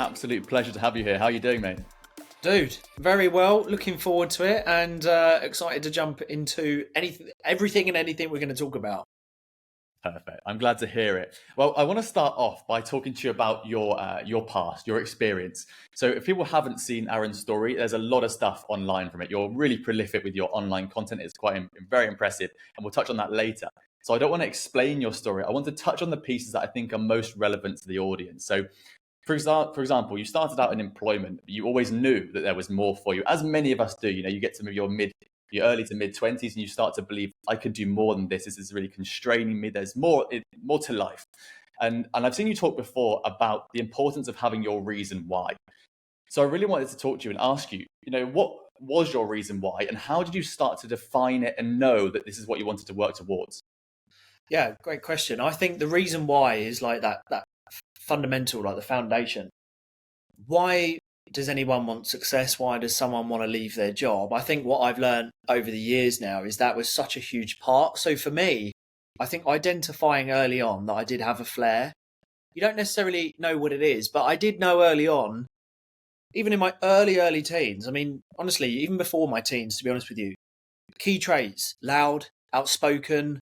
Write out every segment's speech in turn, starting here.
absolute pleasure to have you here. How are you doing, mate? Dude, very well. Looking forward to it, and excited to jump into everything and anything we're going to talk about. Perfect. I'm glad to hear it. Well, I want to start off by talking to you about your past, your experience. So, if people haven't seen Aaron's story, there's a lot of stuff online from it. You're really prolific with your online content. It's quite very impressive, and we'll touch on that later. So, I don't want to explain your story. I want to touch on the pieces that I think are most relevant to the audience. So, for example, you started out in employment. You always knew that there was more for you, as many of us do. You know, you get to your early to mid 20s, and you start to believe I could do more than this. This is really constraining me. There's more to life. And I've seen you talk before about the importance of having your reason why. So I really wanted to talk to you and ask you, what was your reason why, and how did you start to define it and know that this is what you wanted to work towards? Yeah, great question. I think the reason why is like that fundamental, like the foundation. Why does anyone want success? Why does someone want to leave their job? I think what I've learned over the years now is that was such a huge part. So for me, I think identifying early on that I did have a flair. You don't necessarily know what it is, but I did know early on, even in my early teens. I mean, honestly, even before my teens, to be honest with you, key traits: loud, outspoken,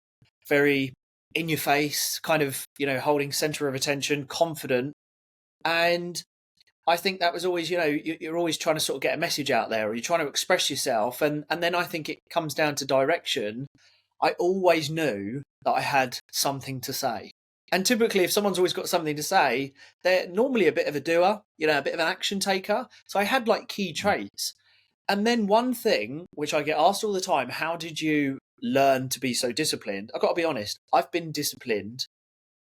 very in your face, kind of, holding center of attention, confident. And I think that was always, you're always trying to sort of get a message out there, or you're trying to express yourself. And then I think it comes down to direction. I always knew that I had something to say. And typically, if someone's always got something to say, they're normally a bit of a doer, a bit of an action taker. So I had like key traits. And then one thing, which I get asked all the time, how did you learn to be so disciplined? I've got to be honest, I've been disciplined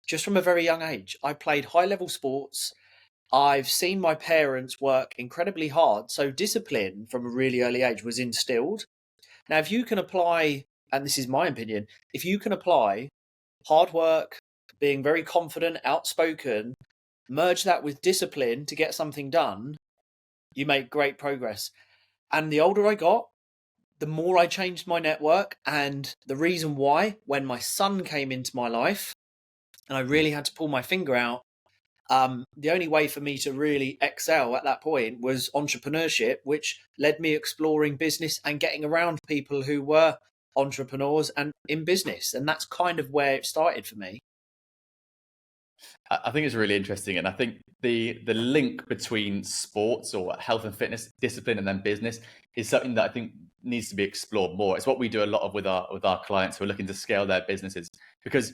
just from a very young age. I played high level sports. I've seen my parents work incredibly hard. So discipline from a really early age was instilled. Now, if you can apply, and this is my opinion, if you can apply hard work, being very confident, outspoken, merge that with discipline to get something done, you make great progress. And the older I got, the more I changed my network. And the reason why, when my son came into my life and I really had to pull my finger out, the only way for me to really excel at that point was entrepreneurship, which led me exploring business and getting around people who were entrepreneurs and in business. And that's kind of where it started for me. I think it's really interesting, and I think the link between sports or health and fitness, discipline, and then business is something that I think needs to be explored more. It's what we do a lot of with our clients who are looking to scale their businesses, because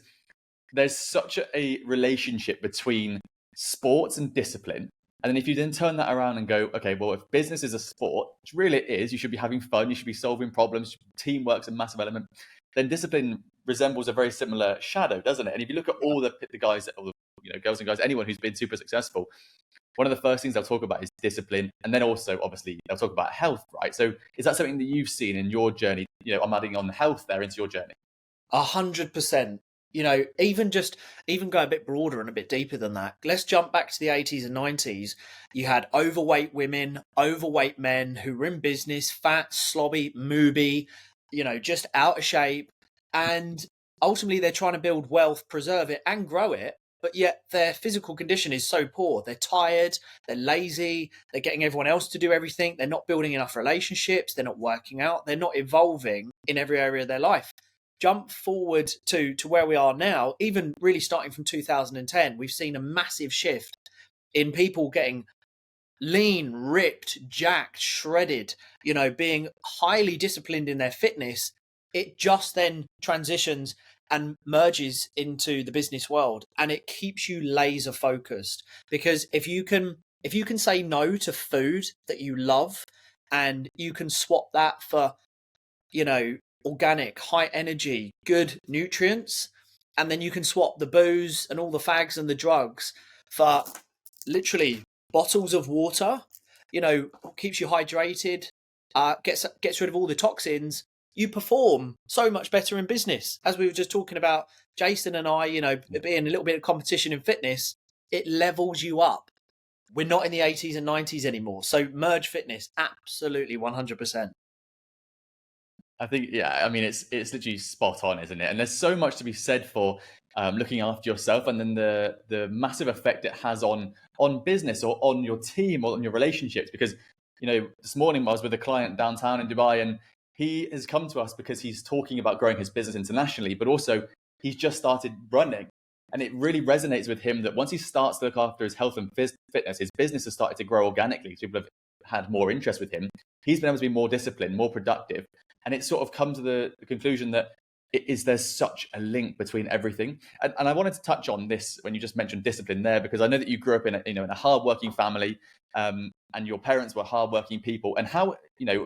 there's such a relationship between sports and discipline. And then if you then turn that around and go, okay, well, if business is a sport, which really it is, you should be having fun, you should be solving problems, teamwork's a massive element, then discipline resembles a very similar shadow, doesn't it? And if you look at all the guys, or the girls and guys, anyone who's been super successful, one of the first things they'll talk about is discipline. And then also, obviously, they'll talk about health, right? So is that something that you've seen in your journey? I'm adding on health there into your journey. 100%. Even go a bit broader and a bit deeper than that. Let's jump back to the 80s and 90s. You had overweight women, overweight men who were in business, fat, slobby, mooby, just out of shape. And ultimately, they're trying to build wealth, preserve it, and grow it. But yet their physical condition is so poor. They're tired, they're lazy, they're getting everyone else to do everything. They're not building enough relationships. They're not working out. They're not evolving in every area of their life. Jump forward to where we are now, even really starting from 2010, we've seen a massive shift in people getting lean, ripped, jacked, shredded, being highly disciplined in their fitness. It just then transitions and merges into the business world, and it keeps you laser focused. Because if you can say no to food that you love, and you can swap that for, organic, high energy, good nutrients, and then you can swap the booze and all the fags and the drugs for literally bottles of water, keeps you hydrated, gets rid of all the toxins. You perform so much better in business. As we were just talking about, Jason and I, being a little bit of competition in fitness, it levels you up. We're not in the 80s and 90s anymore. So merge fitness, absolutely 100%. I think, yeah, I mean, it's literally spot on, isn't it? And there's so much to be said for looking after yourself, and then the massive effect it has on business or on your team or on your relationships. Because this morning I was with a client downtown in Dubai, and he has come to us because he's talking about growing his business internationally, but also he's just started running, and it really resonates with him that once he starts to look after his health and fitness, his business has started to grow organically. So people have had more interest with him. He's been able to be more disciplined, more productive. And it's sort of come to the conclusion that there's such a link between everything. And I wanted to touch on this when you just mentioned discipline there, because I know that you grew up in a hardworking family, and your parents were hardworking people. And how,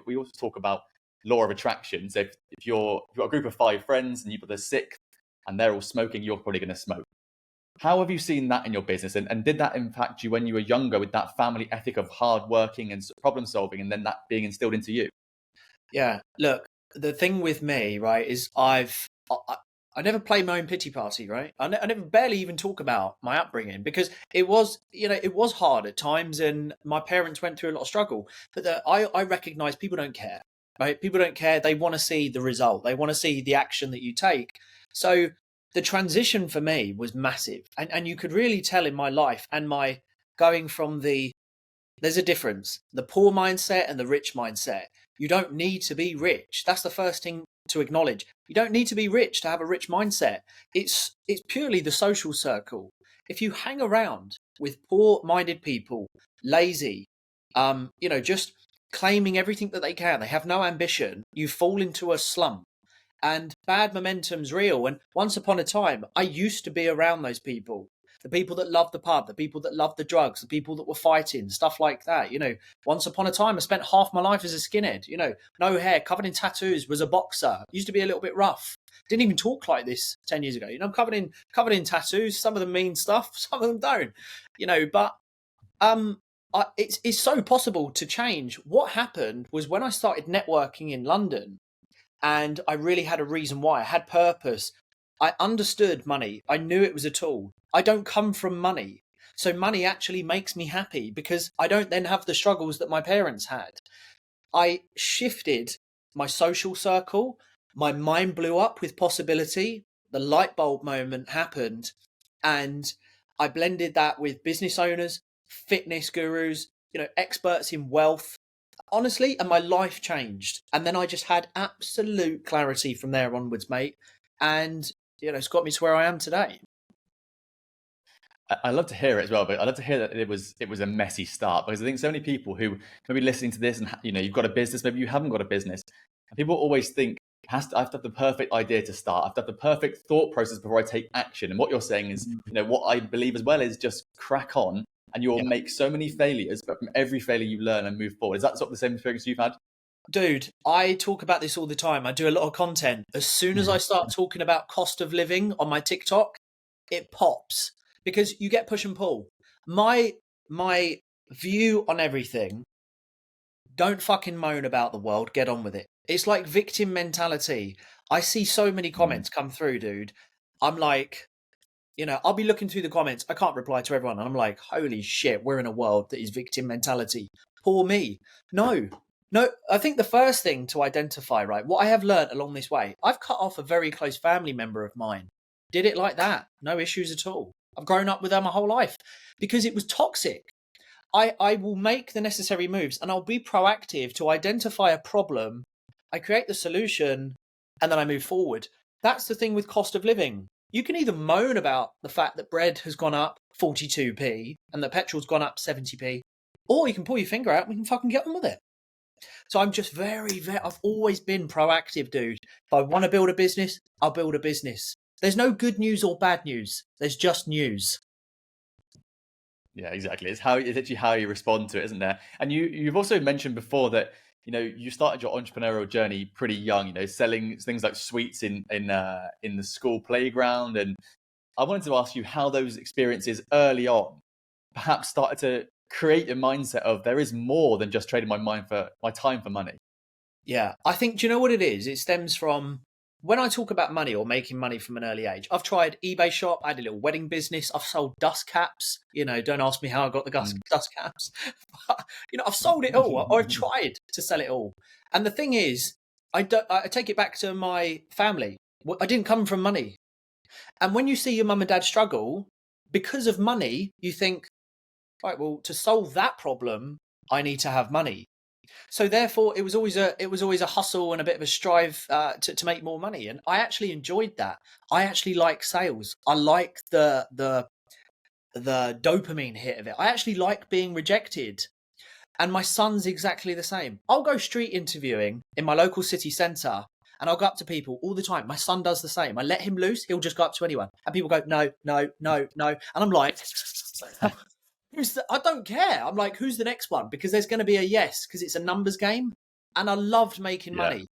we also talk about law of attraction. So if you've got a group of 5 friends and you've got the 6th and they're all smoking, you're probably going to smoke. How have you seen that in your business? And did that impact you when you were younger with that family ethic of hardworking and problem solving, and then that being instilled into you? Yeah, look, the thing with me, right, is I never play my own pity party, right? I never barely even talk about my upbringing, because it was hard at times, and my parents went through a lot of struggle. But I recognise people don't care, right? People don't care. They want to see the result. They want to see the action that you take. So the transition for me was massive, and you could really tell in my life and my going from there's a difference, the poor mindset and the rich mindset. You don't need to be rich. That's the first thing to acknowledge. You don't need to be rich to have a rich mindset. It's purely the social circle. If you hang around with poor-minded people, lazy, just claiming everything that they can, they have no ambition, you fall into a slump. And bad momentum's real. And once upon a time, I used to be around those people. The people that loved the pub, the people that loved the drugs, the people that were fighting, stuff like that. Once upon a time, I spent half my life as a skinhead. No hair, covered in tattoos, was a boxer. Used to be a little bit rough. Didn't even talk like this 10 years ago. I'm covered in tattoos. Some of them mean stuff, some of them don't. But it's so possible to change. What happened was when I started networking in London, and I really had a reason why. I had purpose. I understood money. I knew it was a tool. I don't come from money. So money actually makes me happy, because I don't then have the struggles that my parents had. I shifted my social circle. My mind blew up with possibility. The light bulb moment happened. And I blended that with business owners, fitness gurus, experts in wealth. Honestly, and my life changed. And then I just had absolute clarity from there onwards, mate. And, it's got me to where I am today. I love to hear it as well, but I love to hear that it was a messy start, because I think so many people who maybe listening to this and you've got a business, maybe you haven't got a business, and people always think I have to have the perfect idea to start. I have to have the perfect thought process before I take action. And what you're saying is, what I believe as well is just crack on, and you'll make so many failures, but from every failure you learn and move forward. Is that sort of the same experience you've had? Dude, I talk about this all the time. I do a lot of content. As soon as I start talking about cost of living on my TikTok, it pops, because you get push and pull. My view on everything: don't fucking moan about the world, get on with it. It's like victim mentality. I see so many comments come through, dude. I'm like, I'll be looking through the comments. I can't reply to everyone. And I'm like, holy shit, we're in a world that is victim mentality. Poor me. No, I think the first thing to identify, right, what I have learned along this way, I've cut off a very close family member of mine. Did it like that. No issues at all. I've grown up with her my whole life because it was toxic. I will make the necessary moves, and I'll be proactive to identify a problem. I create the solution, and then I move forward. That's the thing with cost of living. You can either moan about the fact that bread has gone up 42p and that petrol's gone up 70p, or you can pull your finger out and we can fucking get on with it. So I'm just I've always been proactive, dude. If I want to build a business, I'll build a business. There's no good news or bad news. There's just news. Yeah, exactly. It's actually how you respond to it, isn't there? And you've also mentioned before that you started your entrepreneurial journey pretty young. Selling things like sweets in the school playground. And I wanted to ask you how those experiences early on perhaps started to create a mindset of there is more than just trading my time for money. Yeah, I think, do you know what it is? It stems from when I talk about money or making money from an early age. I've tried eBay shop. I had a little wedding business. I've sold dust caps. Don't ask me how I got the dust caps. But, I've sold it all, or I've tried to sell it all. And the thing is, I take it back to my family. I didn't come from money. And when you see your mum and dad struggle because of money, you think, right, well, to solve that problem, I need to have money. So therefore, it was always a hustle and a bit of a strive to make more money. And I actually enjoyed that. I actually like sales. I like the dopamine hit of it. I actually like being rejected. And my son's exactly the same. I'll go street interviewing in my local city centre and I'll go up to people all the time. My son does the same. I let him loose, he'll just go up to anyone. And people go, no, no, no, no. And I'm like, I don't care. I'm like, who's the next one? Because there's going to be a yes, because it's a numbers game. And I loved making money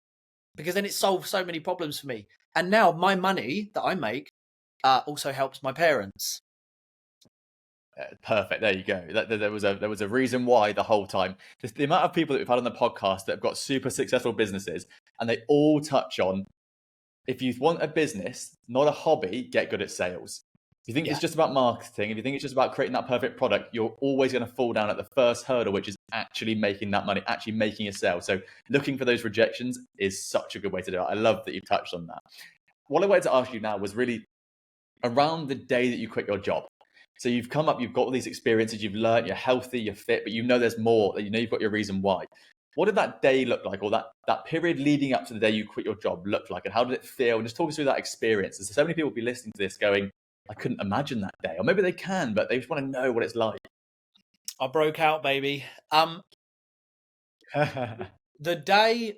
because then it solved so many problems for me. And now my money that I make also helps my parents. Perfect. There you go. There was a reason why the whole time. The amount of people that we've had on the podcast that have got super successful businesses, and they all touch on, if you want a business, not a hobby, get good at sales. If you think it's just about marketing, if you think it's just about creating that perfect product, you're always going to fall down at the first hurdle, which is actually making that money, actually making a sale. So looking for those rejections is such a good way to do it. I love that you've touched on that. What I wanted to ask you now was really around the day that you quit your job. So you've come up, you've got all these experiences, you've learned, you're healthy, you're fit, but you know there's more, you know you've got your reason why. What did that day look like, or that period leading up to the day you quit your job look like, and how did it feel? And just talk us through that experience. There's so many people will be listening to this going, I couldn't imagine that day. Or maybe they can, but they just want to know what it's like. I broke out, baby. The day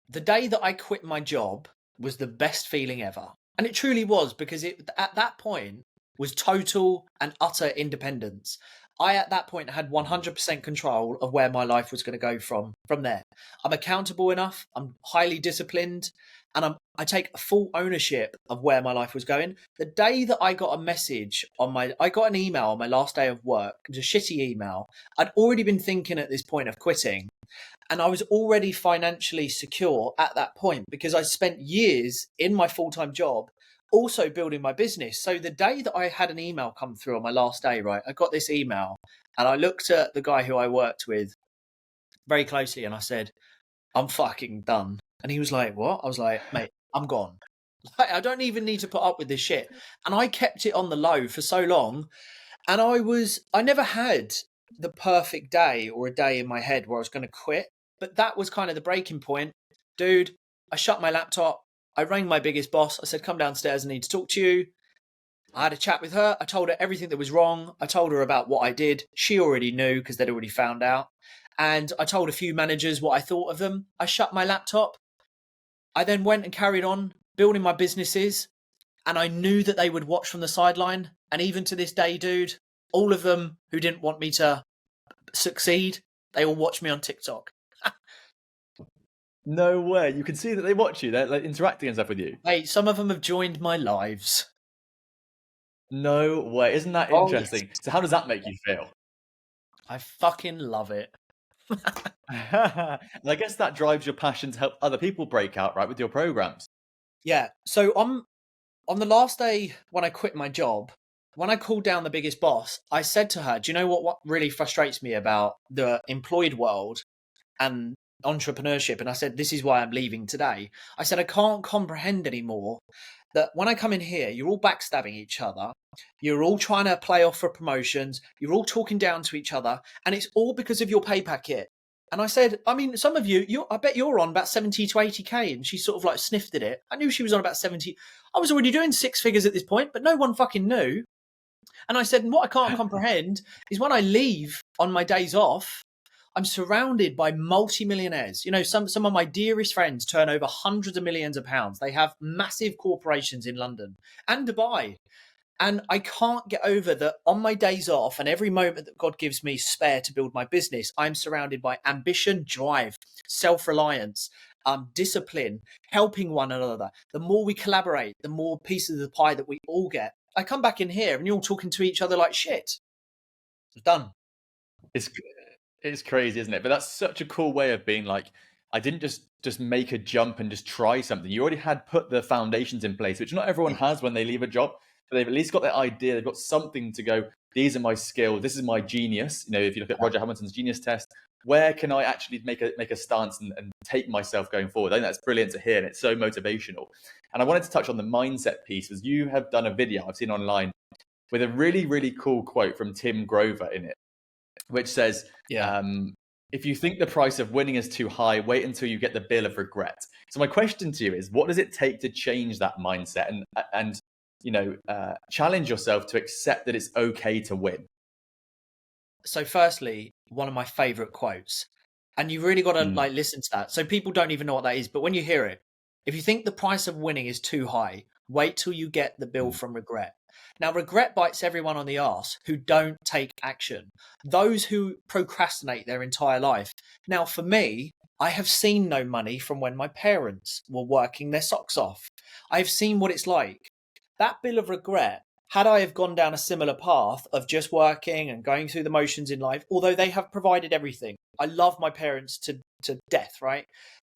that I quit my job was the best feeling ever. And it truly was, because it at that point was total and utter independence. I, at that point, had 100% control of where my life was going to go from there. I'm accountable enough, I'm highly disciplined, and I take full ownership of where my life was going. The day that I got a message I got an email on my last day of work, it was a shitty email. I'd already been thinking at this point of quitting, and I was already financially secure at that point because I spent years in my full-time job also building my business. So the day that I had an email come through on my last day, right, I got this email and I looked at the guy who I worked with very closely and I said, I'm fucking done. And he was like, what? I was like, mate, I'm gone. Like, I don't even need to put up with this shit. And I kept it on the low for so long. And I never had the perfect day or a day in my head where I was going to quit. But that was kind of the breaking point. Dude, I shut my laptop. I rang my biggest boss. I said, come downstairs, I need to talk to you. I had a chat with her. I told her everything that was wrong. I told her about what I did. She already knew because they'd already found out. And I told a few managers what I thought of them. I shut my laptop. I then went and carried on building my businesses. And I knew that they would watch from the sideline. And even to this day, dude, all of them who didn't want me to succeed, they all watch me on TikTok. No way. You can see that they watch you. They're like interacting and stuff with you. Hey, some of them have joined my lives. No way. Isn't that interesting? Yes. So how does that make you feel? I fucking love it. And I guess that drives your passion to help other people break out, right, with your programs. Yeah. So on the last day when I quit my job, when I called down the biggest boss, I said to her, do you know what really frustrates me about the employed world and entrepreneurship? And I said, this is why I'm leaving today. I said, I can't comprehend anymore that when I come in here, you're all backstabbing each other. You're all trying to play off for promotions. You're all talking down to each other. And it's all because of your pay packet. And I said, I mean, some of I bet you're on about 70 to 80K. And she sort of like sniffed at it. I knew she was on about 70. I was already doing 6 figures at this point, but no one fucking knew. And I said, and what I can't comprehend is when I leave on my days off, I'm surrounded by multi-millionaires. You know, some of my dearest friends turn over hundreds of millions of pounds. They have massive corporations in London and Dubai. And I can't get over that on my days off and every moment that God gives me spare to build my business, I'm surrounded by ambition, drive, self-reliance, discipline, helping one another. The more we collaborate, the more pieces of the pie that we all get. I come back in here and you're all talking to each other like shit. It's done. It's crazy, isn't it? But that's such a cool way of being like, I didn't just make a jump and just try something. You already had put the foundations in place, which not everyone has when they leave a job. But they've at least got their idea. They've got something to go, these are my skills, this is my genius. You know, if you look at Roger Hamilton's genius test, where can I actually make a stance and take myself going forward? I think that's brilliant to hear, and it's so motivational. And I wanted to touch on the mindset piece, as you have done a video I've seen online with a really, really cool quote from Tim Grover in it, which says, if you think the price of winning is too high, wait until you get the bill of regret. So my question to you is, what does it take to change that mindset and challenge yourself to accept that it's okay to win? So firstly, one of my favorite quotes, and you really got to listen to that. So people don't even know what that is, but when you hear it, if you think the price of winning is too high, wait till you get the bill from regret. Now, regret bites everyone on the arse who don't take action, those who procrastinate their entire life. Now, for me, I have seen no money from when my parents were working their socks off. I've seen what it's like. That bill of regret, had I have gone down a similar path of just working and going through the motions in life, although they have provided everything. I love my parents to death, right?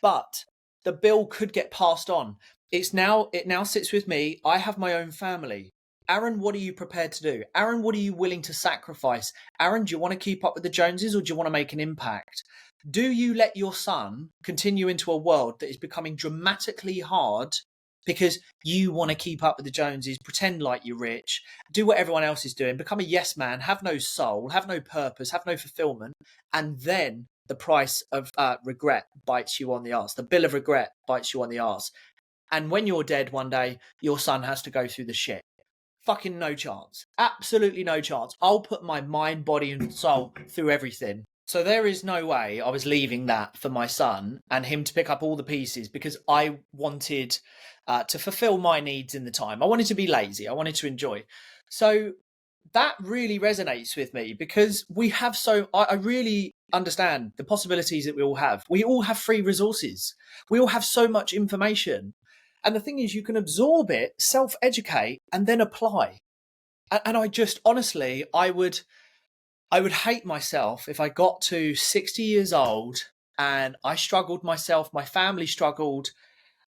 But the bill could get passed on. It now sits with me. I have my own family. Aaron, what are you prepared to do? Aaron, what are you willing to sacrifice? Aaron, do you want to keep up with the Joneses, or do you want to make an impact? Do you let your son continue into a world that is becoming dramatically hard because you want to keep up with the Joneses, pretend like you're rich, do what everyone else is doing, become a yes man, have no soul, have no purpose, have no fulfillment, and then the price of regret bites you on the arse. The bill of regret bites you on the arse. And when you're dead one day, your son has to go through the shit. Fucking no chance. Absolutely no chance. I'll put my mind, body, and soul through everything. So there is no way I was leaving that for my son and him to pick up all the pieces, because I wanted to fulfill my needs in the time. I wanted to be lazy. I wanted to enjoy. So that really resonates with me, because we have I really understand the possibilities that we all have. We all have free resources. We all have so much information. And the thing is, you can absorb it, self-educate, and then apply. And I just, honestly, I would hate myself if I got to 60 years old and I struggled myself, my family struggled,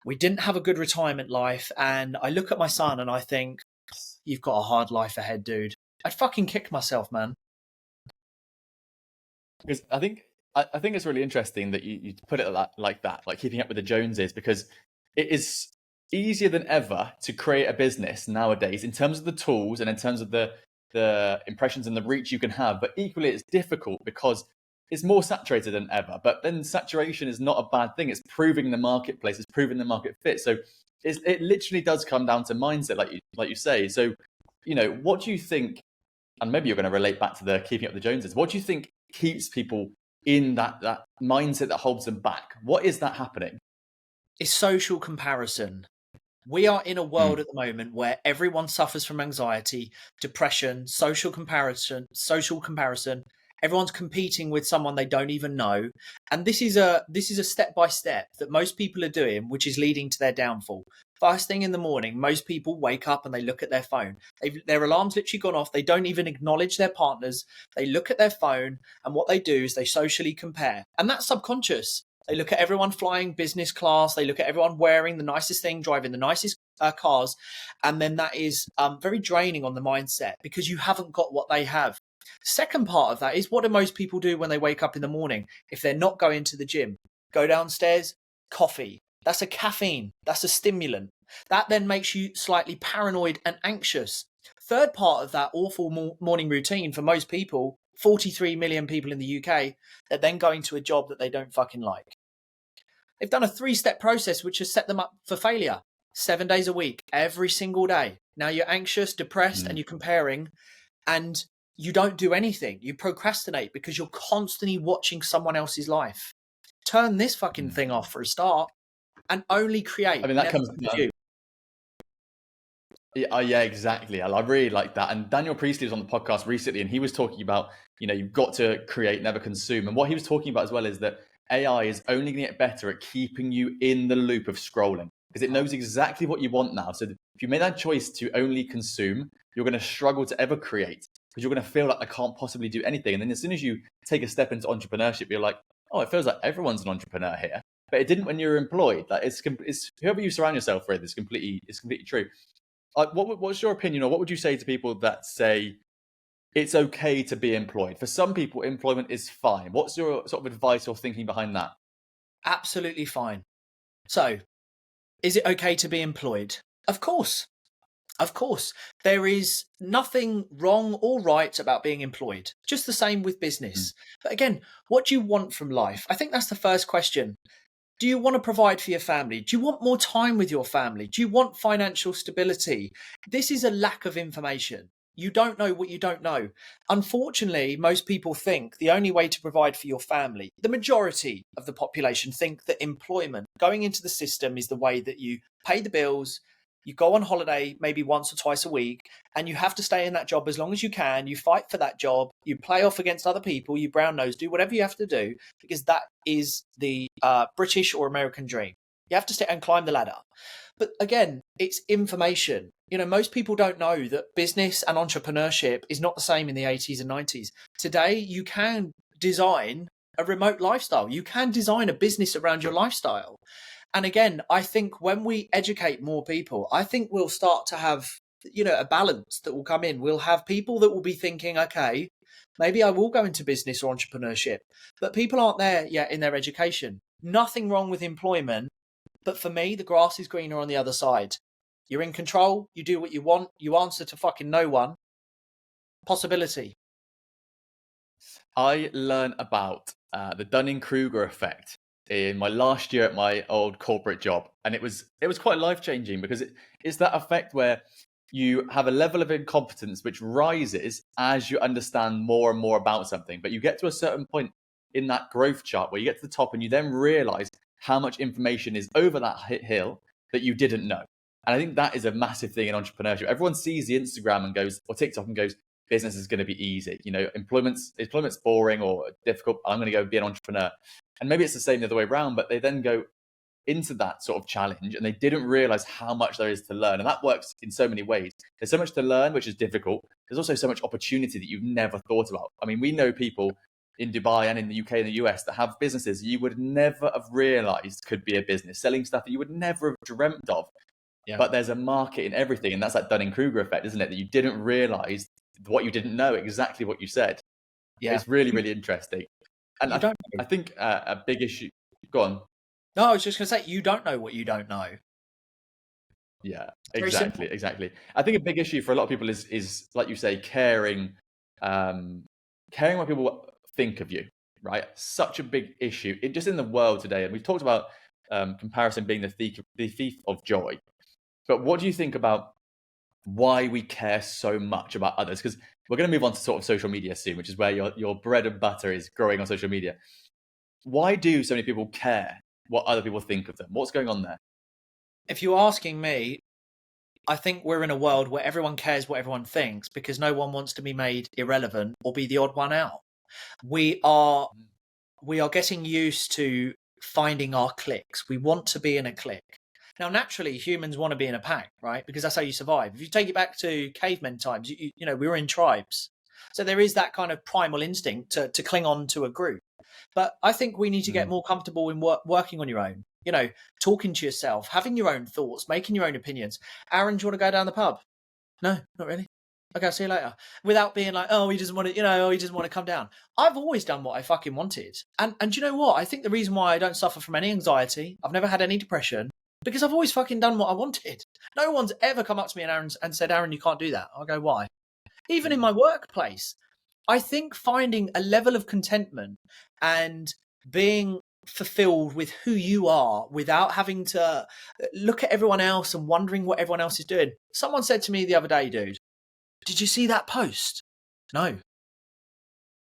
we didn't have a good retirement life, and I look at my son and I think, you've got a hard life ahead, dude. I'd fucking kick myself, man. Because I think it's really interesting that you put it like that, like keeping up with the Joneses, because it is easier than ever to create a business nowadays in terms of the tools and in terms of the impressions and the reach you can have. But equally, it's difficult because it's more saturated than ever. But then saturation is not a bad thing. It's proving the marketplace. It's proving the market fit. So it literally does come down to mindset, like you say. So, what do you think? And maybe you're going to relate back to the keeping up the Joneses. What do you think keeps people in that mindset that holds them back? What is that happening? It's social comparison. We are in a world at the moment where everyone suffers from anxiety, depression, social comparison. Everyone's competing with someone they don't even know. And this is a step-by-step that most people are doing, which is leading to their downfall. First thing in the morning, most people wake up and they look at their phone. Their alarm's literally gone off. They don't even acknowledge their partners. They look at their phone, and what they do is they socially compare. And that's subconscious. They look at everyone flying business class. They look at everyone wearing the nicest thing, driving the nicest cars. And then that is very draining on the mindset, because you haven't got what they have. Second part of that is, what do most people do when they wake up in the morning? If they're not going to the gym, go downstairs, coffee. That's a caffeine. That's a stimulant. That then makes you slightly paranoid and anxious. Third part of that awful morning routine for most people, 43 million people in the UK, they're then going to a job that they don't fucking like. They've done a 3-step process which has set them up for failure. 7 days a week, every single day. Now you're anxious, depressed, and you're comparing, and you don't do anything. You procrastinate because you're constantly watching someone else's life. Turn this fucking thing off for a start and only create. I mean, that comes to you. Yeah, exactly. I really like that. And Daniel Priestley was on the podcast recently, and he was talking about, you've got to create, never consume. And what he was talking about as well is that AI is only going to get better at keeping you in the loop of scrolling, because it knows exactly what you want now. So if you make that choice to only consume, you're going to struggle to ever create, because you're going to feel like I can't possibly do anything. And then as soon as you take a step into entrepreneurship, you're like, oh, it feels like everyone's an entrepreneur here. But it didn't when you're employed. Like it's whoever you surround yourself with is completely true. What's your opinion, or what would you say to people that say, it's okay to be employed. For some people, employment is fine. What's your sort of advice or thinking behind that? Absolutely fine. So, is it okay to be employed? Of course. Of course. There is nothing wrong or right about being employed. Just the same with Mm. business. But again, what do you want from life? I think that's the first question. Do you want to provide for your family? Do you want more time with your family? Do you want financial stability? This is a lack of information. You don't know what you don't know. Unfortunately, most people think the only way to provide for your family, the majority of the population think that employment, going into the system, is the way that you pay the bills, you go on holiday maybe once or twice a week, and you have to stay in that job as long as you can. You fight for that job, you play off against other people, you brown nose, do whatever you have to do, because that is the British or American dream. You have to sit and climb the ladder. But again, it's information. Most people don't know that business and entrepreneurship is not the same in the 80s and 90s. Today, you can design a remote lifestyle. You can design a business around your lifestyle. And again, I think when we educate more people, I think we'll start to have, a balance that will come in. We'll have people that will be thinking, okay, maybe I will go into business or entrepreneurship, but people aren't there yet in their education. Nothing wrong with employment, but for me, the grass is greener on the other side. You're in control. You do what you want. You answer to fucking no one. Possibility. I learned about the Dunning-Kruger effect in my last year at my old corporate job, and it was quite life-changing because it's that effect where you have a level of incompetence which rises as you understand more and more about something, but you get to a certain point in that growth chart where you get to the top and you then realize how much information is over that hill that you didn't know. And I think that is a massive thing in entrepreneurship. Everyone sees the Instagram and goes, or TikTok and goes, business is going to be easy. Employment's boring or difficult. I'm going to go be an entrepreneur. And maybe it's the same the other way around, but they then go into that sort of challenge and they didn't realize how much there is to learn. And that works in so many ways. There's so much to learn, which is difficult. There's also so much opportunity that you've never thought about. I mean, we know people in Dubai and in the UK and the US that have businesses you would never have realized could be a business, selling stuff that you would never have dreamt of. Yeah. But there's a market in everything. And that's that Dunning-Kruger effect, isn't it? That you didn't realize what you didn't know, exactly what you said. Yeah. It's really, really interesting. And I think a big issue. Go on. No, I was just going to say, you don't know what you don't know. Yeah, exactly. I think a big issue for a lot of people is like you say, caring what people think of you, right? Such a big issue just in the world today. And we've talked about comparison being the thief of joy. But what do you think about why we care so much about others? Because we're going to move on to sort of social media soon, which is where your bread and butter is growing on social media. Why do so many people care what other people think of them? What's going on there? If you're asking me, I think we're in a world where everyone cares what everyone thinks because no one wants to be made irrelevant or be the odd one out. We are getting used to finding our cliques. We want to be in a clique. Now, naturally, humans want to be in a pack, right? Because that's how you survive. If you take it back to cavemen times, we were in tribes. So there is that kind of primal instinct to cling on to a group. But I think we need to get more comfortable in working on your own, talking to yourself, having your own thoughts, making your own opinions. Aaron, do you want to go down the pub? No, not really. Okay, I'll see you later. Without being like, he doesn't want to, he doesn't want to come down. I've always done what I fucking wanted. And do you know what? I think the reason why I don't suffer from any anxiety, I've never had any depression, because I've always fucking done what I wanted. No one's ever come up to me and said, Aaron, you can't do that. I'll go, why? Even in my workplace, I think finding a level of contentment and being fulfilled with who you are without having to look at everyone else and wondering what everyone else is doing. Someone said to me the other day, dude, did you see that post? No,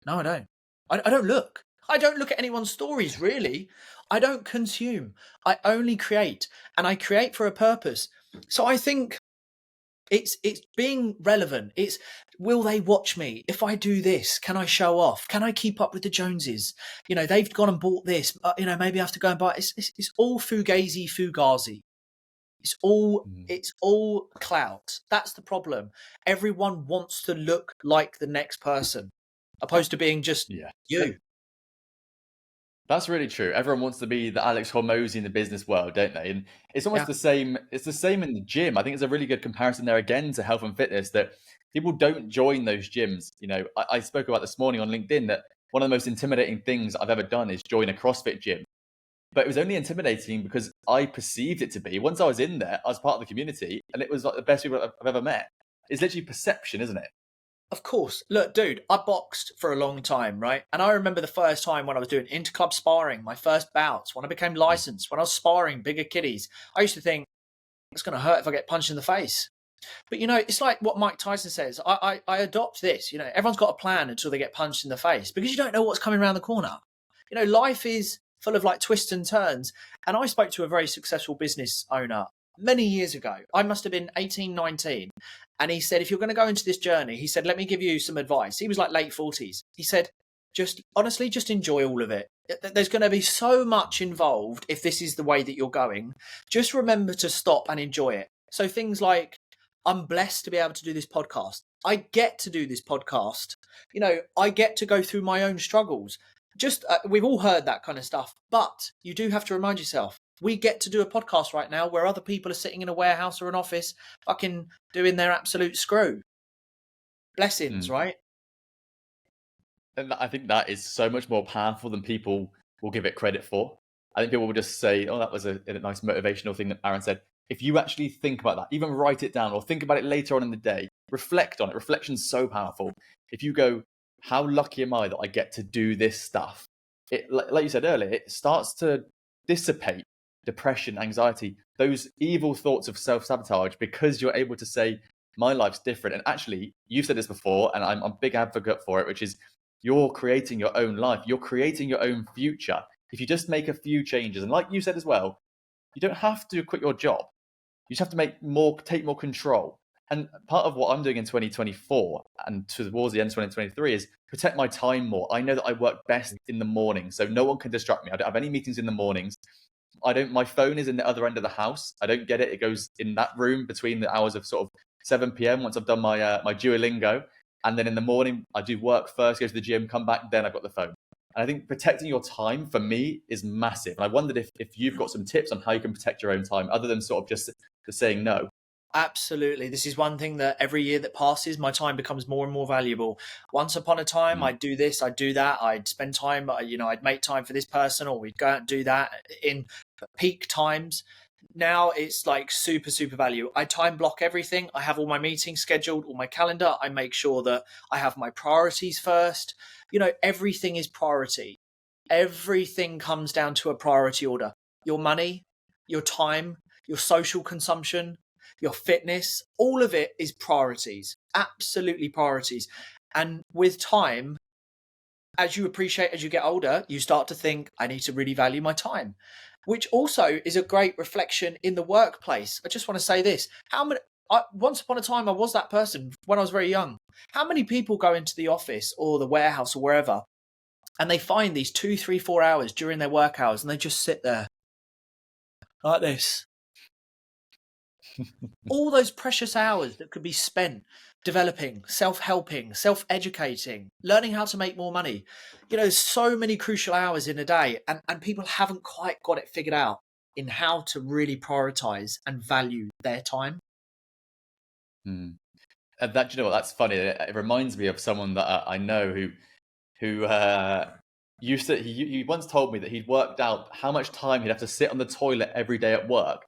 I don't. I don't look. I don't look at anyone's stories, really. I don't consume. I only create, and I create for a purpose. So I think it's being relevant. It's, will they watch me? If I do this, can I show off? Can I keep up with the Joneses? They've gone and bought this. Maybe I have to go and buy it. It's all fugazi. It's all clout. That's the problem. Everyone wants to look like the next person, opposed to being just you. That's really true. Everyone wants to be the Alex Hormozy in the business world, don't they? And it's almost the same. It's the same in the gym. I think it's a really good comparison there again to health and fitness, that people don't join those gyms. I spoke about this morning on LinkedIn that one of the most intimidating things I've ever done is join a CrossFit gym. But it was only intimidating because I perceived it to be. Once I was in there, I was part of the community, and it was like the best people I've ever met. It's literally perception, isn't it? Of course. Look, dude, I boxed for a long time, right? And I remember the first time when I was doing interclub sparring, my first bouts, when I became licensed, when I was sparring bigger kiddies, I used to think it's going to hurt if I get punched in the face. But, it's like what Mike Tyson says. I adopt this. Everyone's got a plan until they get punched in the face because you don't know what's coming around the corner. Life is full of like twists and turns. And I spoke to a very successful business owner many years ago. I must have been 18, 19. And he said, if you're going to go into this journey, he said, let me give you some advice. He was like late 40s. He said, just honestly, just enjoy all of it. There's going to be so much involved if this is the way that you're going. Just remember to stop and enjoy it. So things like, I'm blessed to be able to do this podcast. I get to do this podcast. I get to go through my own struggles. We've all heard that kind of stuff, but you do have to remind yourself, we get to do a podcast right now where other people are sitting in a warehouse or an office fucking doing their absolute screw. Blessings, right? And I think that is so much more powerful than people will give it credit for. I think people will just say, oh, that was a nice motivational thing that Aaron said. If you actually think about that, even write it down or think about it later on in the day, reflect on it. Reflection's so powerful. If you go, how lucky am I that I get to do this stuff? Like you said earlier, it starts to dissipate depression, anxiety, those evil thoughts of self-sabotage, because you're able to say, my life's different. And actually, you've said this before, and I'm a big advocate for it, which is you're creating your own life. You're creating your own future. If you just make a few changes, and like you said as well, you don't have to quit your job. You just have to take more control. And part of what I'm doing in 2024 and towards the end of 2023 is protect my time more. I know that I work best in the morning, so no one can distract me. I don't have any meetings in the mornings. My phone is in the other end of the house. I don't get it. It goes in that room between the hours of sort of 7 p.m. once I've done my Duolingo. And then in the morning, I do work first, go to the gym, come back, then I've got the phone. And I think protecting your time for me is massive. And I wondered if you've got some tips on how you can protect your own time other than sort of just saying no. Absolutely. This is one thing that every year that passes, my time becomes more and more valuable. Once upon a time, I'd do this, I'd do that. I'd spend time, I'd make time for this person, or we'd go out and do that in peak times. Now it's like super, super value. I time block everything. I have all my meetings scheduled, all my calendar. I make sure that I have my priorities first. Everything is priority. Everything comes down to a priority order. Your money, your time, your social consumption, your fitness, all of it is priorities, absolutely priorities. And with time, as you get older, you start to think, I need to really value my time, which also is a great reflection in the workplace. I just want to say this. Once upon a time, I was that person when I was very young. How many people go into the office or the warehouse or wherever, and they find these 2, 3, 4 hours during their work hours, and they just sit there like this? All those precious hours that could be spent developing, self-helping, self-educating, learning how to make more money. So many crucial hours in a day, and people haven't quite got it figured out in how to really prioritize and value their time. And that, that's funny. It reminds me of someone that I know who he once told me that he'd worked out how much time he'd have to sit on the toilet every day at work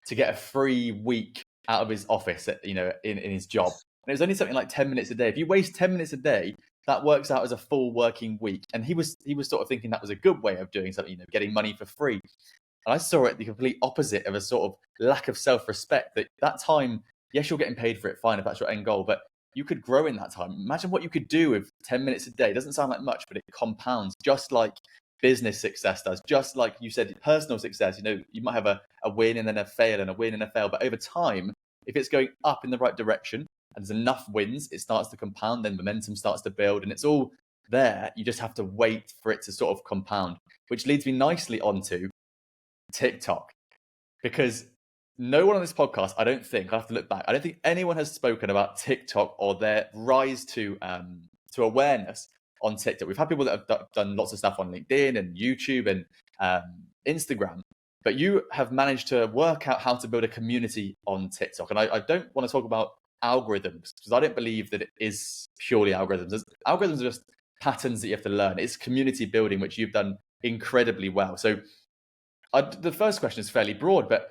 to get a free week out of his office, in his job. And it was only something like 10 minutes a day. If you waste 10 minutes a day, that works out as a full working week. And he was sort of thinking that was a good way of doing something, getting money for free. And I saw it the complete opposite of a sort of lack of self-respect. That time, yes, you're getting paid for it, fine, if that's your end goal, but you could grow in that time. Imagine what you could do with 10 minutes a day. It doesn't sound like much, but it compounds just like business success does. Just like you said, personal success, you might have a win and then a fail and a win and a fail. But over time, if it's going up in the right direction and there's enough wins, it starts to compound, then momentum starts to build, and it's all there. You just have to wait for it to sort of compound, which leads me nicely onto TikTok. Because no one on this podcast, I don't think, I have to look back, I don't think anyone has spoken about TikTok or their rise to awareness on TikTok. We've had people that have done lots of stuff on LinkedIn and YouTube and Instagram, but you have managed to work out how to build a community on TikTok. And I don't want to talk about algorithms, because I don't believe that it is purely algorithms. Algorithms are just patterns that you have to learn. It's community building, which you've done incredibly well. So the first question is fairly broad, but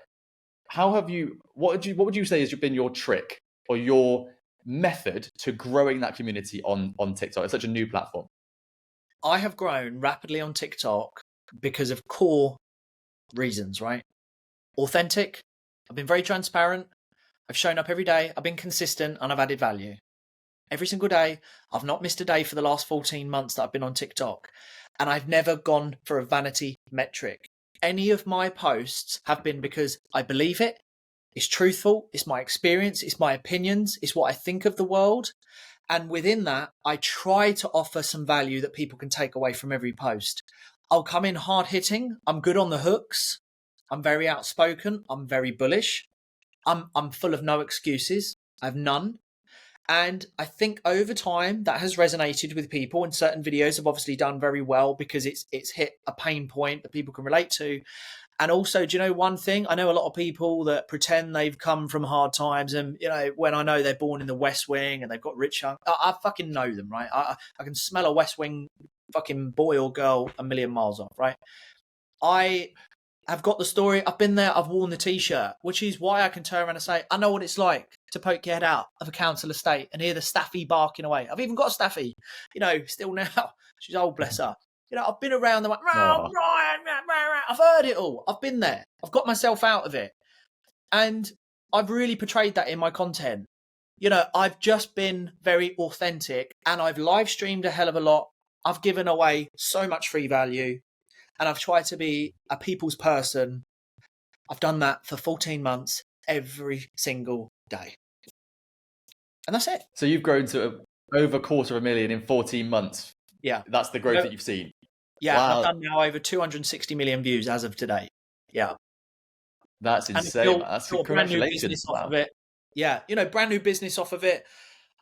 what would you say has been your trick or your method to growing that community on TikTok? It's such a new platform. I have grown rapidly on TikTok because of core reasons, right? Authentic. I've been very transparent. I've shown up every day. I've been consistent and I've added value. Every single day. I've not missed a day for the last 14 months that I've been on TikTok. And I've never gone for a vanity metric. Any of my posts have been because I believe it. It's truthful. It's my experience. It's my opinions. It's what I think of the world. And within that, I try to offer some value that people can take away from every post. I'll come in hard hitting. I'm good on the hooks. I'm very outspoken. I'm very bullish. I'm full of no excuses. I have none. And I think over time that has resonated with people, and certain videos have obviously done very well because it's hit a pain point that people can relate to. And also, do you know one thing? I know a lot of people that pretend they've come from hard times, and when I know they're born in the West Wing and they've got rich, I fucking know them, right? I can smell a West Wing fucking boy or girl a million miles off, right? I've got the story. I've been there. I've worn the t-shirt, which is why I can turn around and say, I know what it's like to poke your head out of a council estate and hear the staffy barking away. I've even got a staffy, still now. She's old, bless her. I've been around the I've heard it all. I've been there. I've got myself out of it. And I've really portrayed that in my content. I've just been very authentic and I've live streamed a hell of a lot. I've given away so much free value. And I've tried to be a people's person. I've done that for 14 months, every single day. And that's it. So you've grown to over 250,000 in 14 months. Yeah. That's the growth that you've seen. Yeah. Wow. I've done now over 260 million views as of today. Yeah. That's insane. That's congratulations. Brand new business off of it. Yeah. Brand new business off of it.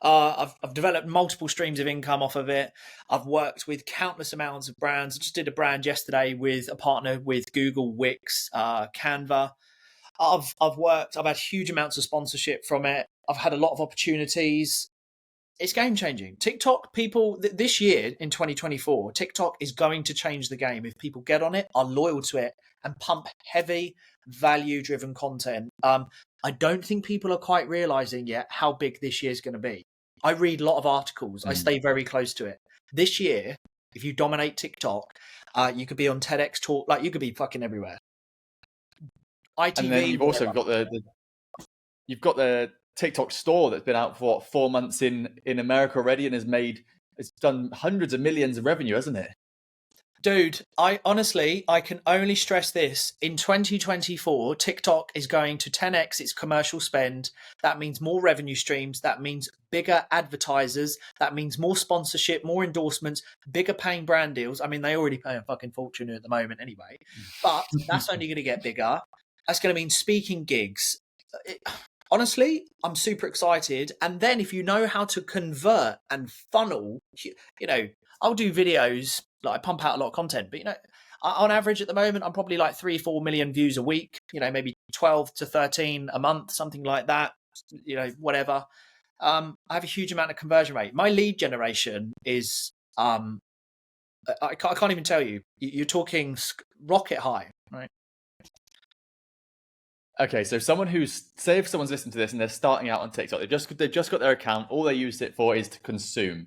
I've developed multiple streams of income off of it. I've worked with countless amounts of brands. I just did a brand yesterday with a partner with Google, Wix, Canva. I've had huge amounts of sponsorship from it. I've had a lot of opportunities. It's game changing. TikTok, people, this year in 2024, TikTok is going to change the game if people get on it, are loyal to it, and pump heavy value driven content. I don't think people are quite realizing yet how big this year is going to be. I read a lot of articles. I stay very close to it. This year, if you dominate TikTok, you could be on TEDx talk, like you could be fucking everywhere. ITV. And then you've also got you've got the TikTok store that's been out for 4 months in America already, and it's done hundreds of millions of revenue, hasn't it? Dude, I can only stress this. In 2024, TikTok is going to 10x its commercial spend. That means more revenue streams. That means bigger advertisers. That means more sponsorship, more endorsements, bigger paying brand deals. I mean, they already pay a fucking fortune at the moment anyway. But that's only going to get bigger. That's going to mean speaking gigs. Honestly, I'm super excited. And then if you know how to convert and funnel, I'll do videos. Like I pump out a lot of content, but on average at the moment, I'm probably like 3-4 million views a week, maybe 12 to 13 a month, something like that, whatever. I have a huge amount of conversion rate. My lead generation is, I can't even tell you, you're talking rocket high, right? Okay, so say if someone's listening to this and they're starting out on TikTok, they've just got their account, all they use it for is to consume.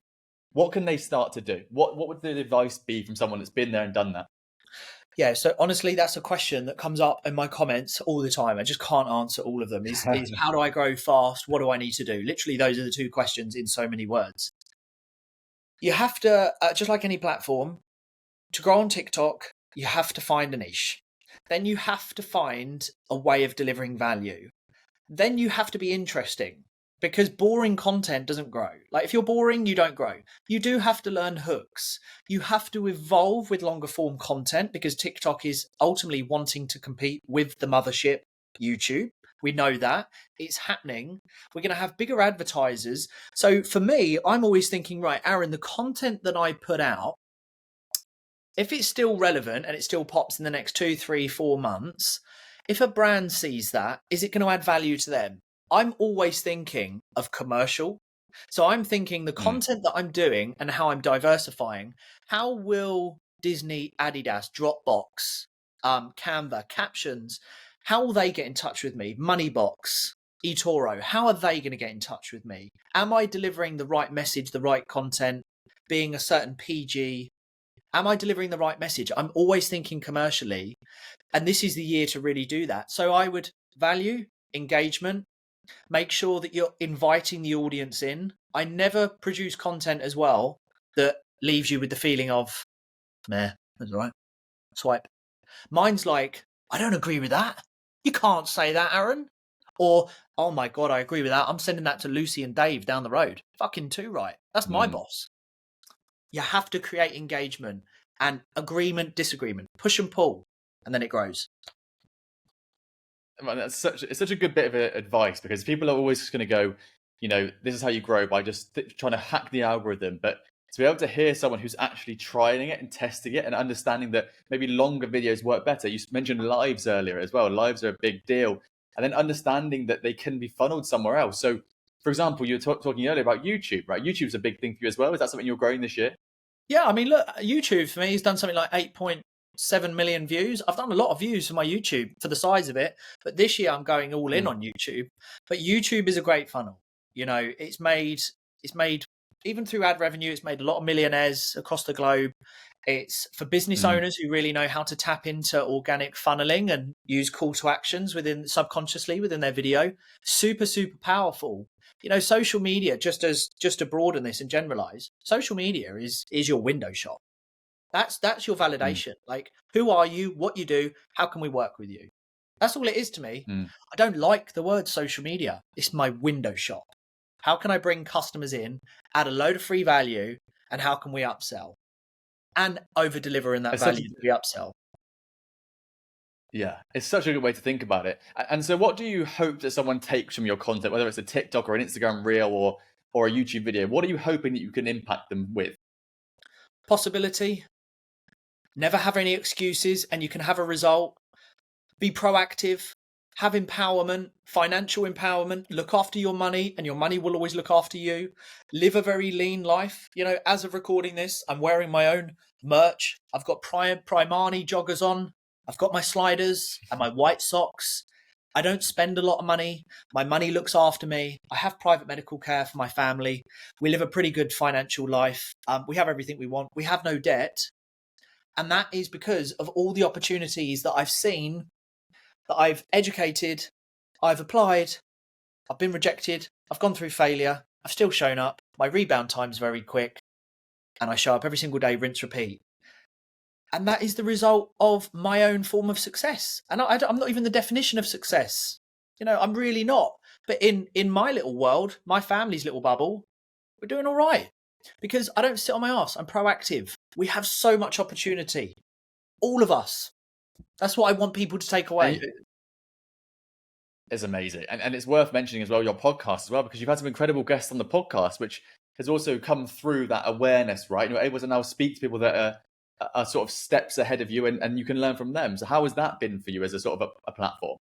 What can they start to do? What would the advice be from someone that's been there and done that? Yeah, so honestly, that's a question that comes up in my comments all the time. I just can't answer all of them. Is how do I grow fast? What do I need to do? Literally, those are the two questions in so many words. You have to, just like any platform, to grow on TikTok, you have to find a niche. Then you have to find a way of delivering value. Then you have to be interesting. Because boring content doesn't grow. Like if you're boring, you don't grow. You do have to learn hooks. You have to evolve with longer form content because TikTok is ultimately wanting to compete with the mothership, YouTube. We know that. It's happening. We're going to have bigger advertisers. So for me, I'm always thinking, right, Aaron, the content that I put out, if it's still relevant and it still pops in the next 2, 3, 4 months, if a brand sees that, is it going to add value to them? I'm always thinking of commercial. So I'm thinking the Mm, content that I'm doing and how I'm diversifying. How will Disney, Adidas, Dropbox, Canva, Captions, how will they get in touch with me? Moneybox, eToro, how are they going to get in touch with me? Am I delivering the right message, the right content, being a certain PG? Am I delivering the right message? I'm always thinking commercially, and this is the year to really do that. So I would value engagement, make sure that you're inviting the audience in. I never produce content as well that leaves you with the feeling of, meh, that's all right, swipe. Mine's like, I don't agree with that. You can't say that, Aaron. Or, oh my God, I agree with that. I'm sending that to Lucy and Dave down the road. Fucking too right. That's my mm. boss. You have to create engagement and agreement, disagreement, push and pull, and then it grows. Well, it's such a good bit of advice, because people are always just going to go, this is how you grow by just trying to hack the algorithm. But to be able to hear someone who's actually trying it and testing it and understanding that maybe longer videos work better. You mentioned lives earlier as well. Lives are a big deal. And then understanding that they can be funneled somewhere else. So, for example, you were talking earlier about YouTube, right? YouTube's a big thing for you as well. Is that something you're growing this year? Yeah, I mean, look, YouTube for me has done something like 8.7 million views. I've done a lot of views for my YouTube for the size of it, but this year I'm going all in Mm, on YouTube. But YouTube is a great funnel. It's made even through ad revenue, it's made a lot of millionaires across the globe. It's for business mm. owners who really know how to tap into organic funneling and use call to actions within subconsciously within their video. Super, super powerful. Social media, just to broaden this and generalize, social media is your window shop. That's your Mm, validation. Like, who are you? What you do? How can we work with you? That's all it is to me. mm. I don't like the word social media. It's my window shop. How can I bring customers in, add a load of free value, and how can we upsell and over deliver in that It's such value that we upsell? Yeah, it's such a good way to think about it. And so, what do you hope that someone takes from your content, whether it's a TikTok or an Instagram reel or a YouTube video? What are you hoping that you can impact them with? Possibility. Never have any excuses, and you can have a result. Be proactive, have empowerment, financial empowerment, look after your money, and your money will always look after you. Live a very lean life. As of recording this, I'm wearing my own merch. I've got Primani joggers on. I've got my sliders and my white socks. I don't spend a lot of money. My money looks after me. I have private medical care for my family. We live a pretty good financial life. We have everything we want. We have no debt. And that is because of all the opportunities that I've seen, that I've educated, I've applied, I've been rejected, I've gone through failure, I've still shown up, my rebound time's very quick, and I show up every single day, rinse, repeat. And that is the result of my own form of success. And I'm not even the definition of success. I'm really not. But in my little world, my family's little bubble, we're doing all right. Because I don't sit on my ass, I'm proactive. We have so much opportunity. All of us. That's what I want people to take away. It's amazing. And it's worth mentioning as well your podcast as well, because you've had some incredible guests on the podcast, which has also come through that awareness, right? You're able to now speak to people that are sort of steps ahead of you, and you can learn from them. So how has that been for you as a sort of a platform?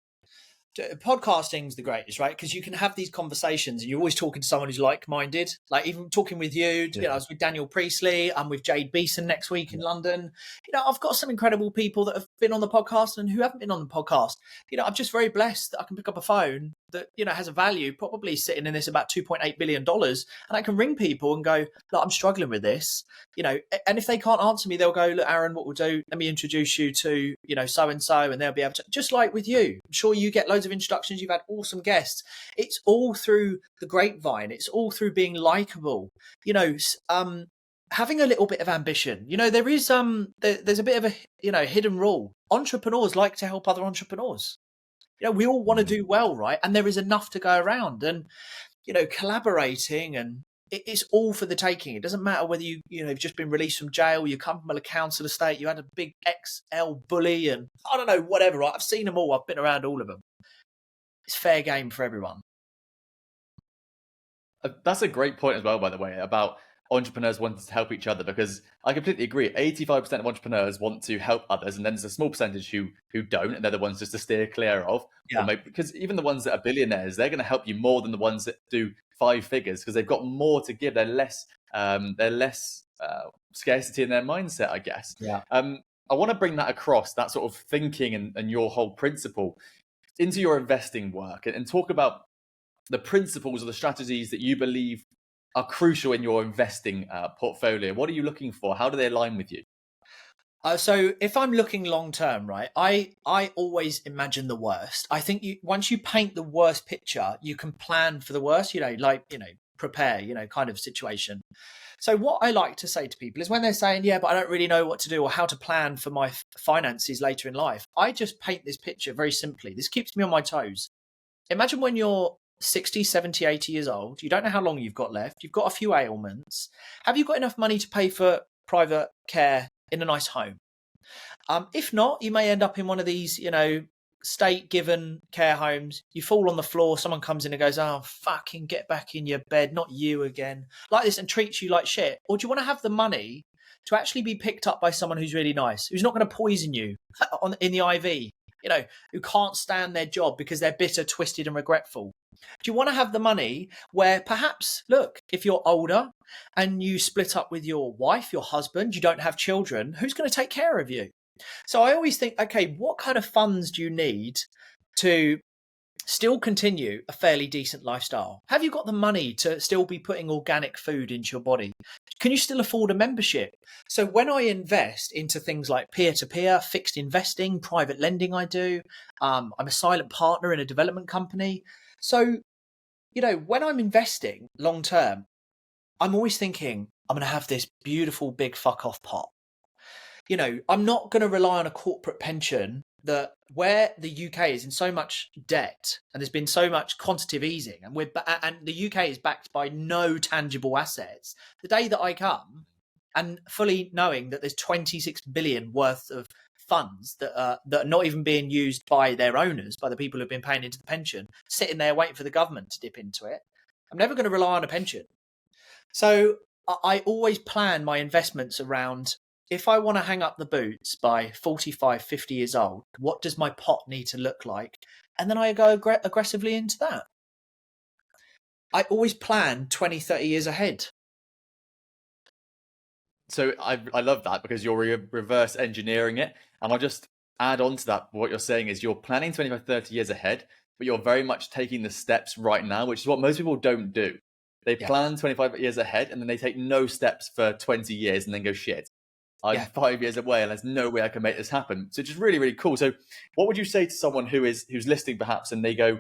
Podcasting's the greatest, right? Because you can have these conversations and you're always talking to someone who's like-minded. Like even talking with you, I was with Daniel Priestley, I'm with Jade Beeson next week in London. I've got some incredible people that have been on the podcast and who haven't been on the podcast. I'm just very blessed that I can pick up a phone that, has a value, probably sitting in this about $2.8 billion. And I can ring people and go, look, I'm struggling with this, and if they can't answer me, they'll go, look, Aaron, what we'll do, let me introduce you to, so-and-so, and they'll be able to, just like with you. I'm sure you get loads of introductions. You've had awesome guests. It's all through the grapevine. It's all through being likable, having a little bit of ambition. There is, there's a bit of a, hidden rule. Entrepreneurs like to help other entrepreneurs. We all want to do well, right? And there is enough to go around, and, collaborating, and it's all for the taking. It doesn't matter whether you've just been released from jail, you come from a council estate, you had a big XL bully, and I don't know, whatever, right? I've seen them all. I've been around all of them. It's fair game for everyone. That's a great point as well, by the way, about entrepreneurs wanting to help each other, because I completely agree. 85% of entrepreneurs want to help others, and then there's a small percentage who don't, and they're the ones just to steer clear of. Or Yeah. maybe because even the ones that are billionaires, they're going to help you more than the ones that do 5 figures, because they've got more to give. They're less scarcity in their mindset, I guess. Yeah. I want to bring that across, that sort of thinking and your whole principle, into your investing work, and talk about the principles or the strategies that you believe are crucial in your investing portfolio. What are you looking for? How do they align with you? So if I'm looking long term, right, I always imagine the worst. I think once you paint the worst picture, you can plan for the worst, prepare, kind of situation. So what I like to say to people is when they're saying, yeah, but I don't really know what to do or how to plan for my finances later in life, I just paint this picture very simply. This keeps me on my toes. Imagine when you're 60, 70, 80 years old, you don't know how long you've got left, you've got a few ailments. Have you got enough money to pay for private care in a nice home? If not, you may end up in one of these, state given care homes. You fall on the floor, someone comes in and goes, oh, fucking get back in your bed, not you again, like this, and treats you like shit. Or do you want to have the money to actually be picked up by someone who's really nice, who's not going to poison you in the IV, who can't stand their job because they're bitter, twisted and regretful? Do you want to have the money where perhaps, look, if you're older and you split up with your wife, your husband, you don't have children, who's going to take care of you? So I always think, okay, what kind of funds do you need to still continue a fairly decent lifestyle? Have you got the money to still be putting organic food into your body? Can you still afford a membership? So when I invest into things like peer-to-peer, fixed investing, private lending, I'm a silent partner in a development company. So, when I'm investing long term, I'm always thinking I'm going to have this beautiful big fuck off pot. I'm not going to rely on a corporate pension that where the UK is in so much debt and there's been so much quantitative easing, and the UK is backed by no tangible assets. The day that I come and fully knowing that there's 26 billion worth of funds that are not even being used by their owners, by the people who've been paying into the pension, sitting there waiting for the government to dip into it, I'm never going to rely on a pension. So I always plan my investments around, if I want to hang up the boots by 45, 50 years old, what does my pot need to look like? And then I go aggressively into that. I always plan 20, 30 years ahead. So I love that, because you're reverse engineering it. And I'll just add on to that. What you're saying is you're planning 25, 30 years ahead, but you're very much taking the steps right now, which is what most people don't do. They plan 25 years ahead and then they take no steps for 20 years and then go, shit, I'm 5 years away and there's no way I can make this happen. So it's just really, really cool. So what would you say to someone who's listening perhaps and they go,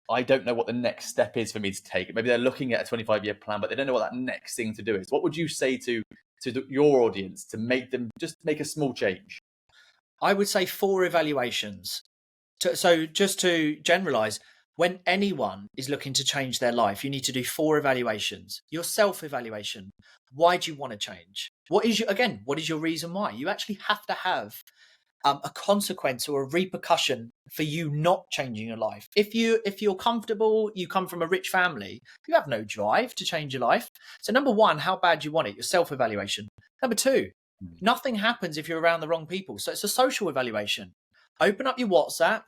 I don't know what the next step is for me to take? Maybe they're looking at a 25-year plan, but they don't know what that next thing to do is. What would you say to your audience to make them just make a small change? I would say 4 evaluations. So just to generalize, when anyone is looking to change their life, you need to do 4 evaluations. Your self-evaluation. Why do you want to change? What is your reason why? You actually have to have a consequence or a repercussion for you not changing your life. If you're comfortable, you come from a rich family, you have no drive to change your life. So number 1, how bad do you want it? Your self-evaluation. Number 2, nothing happens if you're around the wrong people. So it's a social evaluation. Open up your WhatsApp.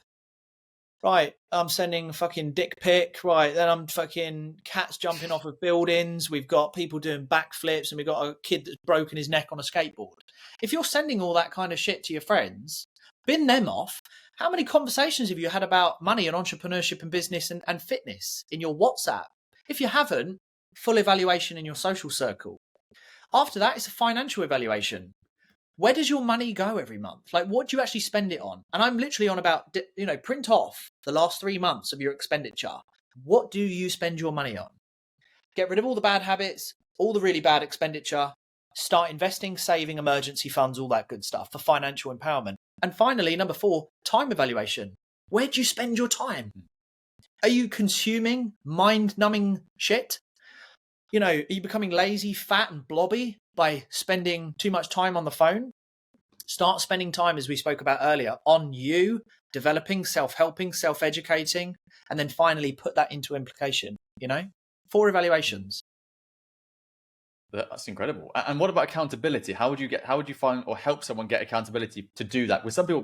Right, I'm sending fucking dick pic. Right, then I'm fucking cats jumping off of buildings. We've got people doing backflips, and we've got a kid that's broken his neck on a skateboard. If you're sending all that kind of shit to your friends, bin them off. How many conversations have you had about money and entrepreneurship and business and fitness in your WhatsApp? If you haven't, full evaluation in your social circle. After that, it's a financial evaluation. Where does your money go every month? Like, what do you actually spend it on? And I'm literally on about, print off the last 3 months of your expenditure. What do you spend your money on? Get rid of all the bad habits, all the really bad expenditure, start investing, saving, emergency funds, all that good stuff for financial empowerment. And finally, number 4, time evaluation. Where do you spend your time? Are you consuming mind-numbing shit? Are you becoming lazy, fat and blobby by spending too much time on the phone? Start spending time, as we spoke about earlier, on you, developing, self-helping, self-educating, and then finally put that into implication, 4 evaluations. That's incredible. And what about accountability? How would you find or help someone get accountability to do that? With some people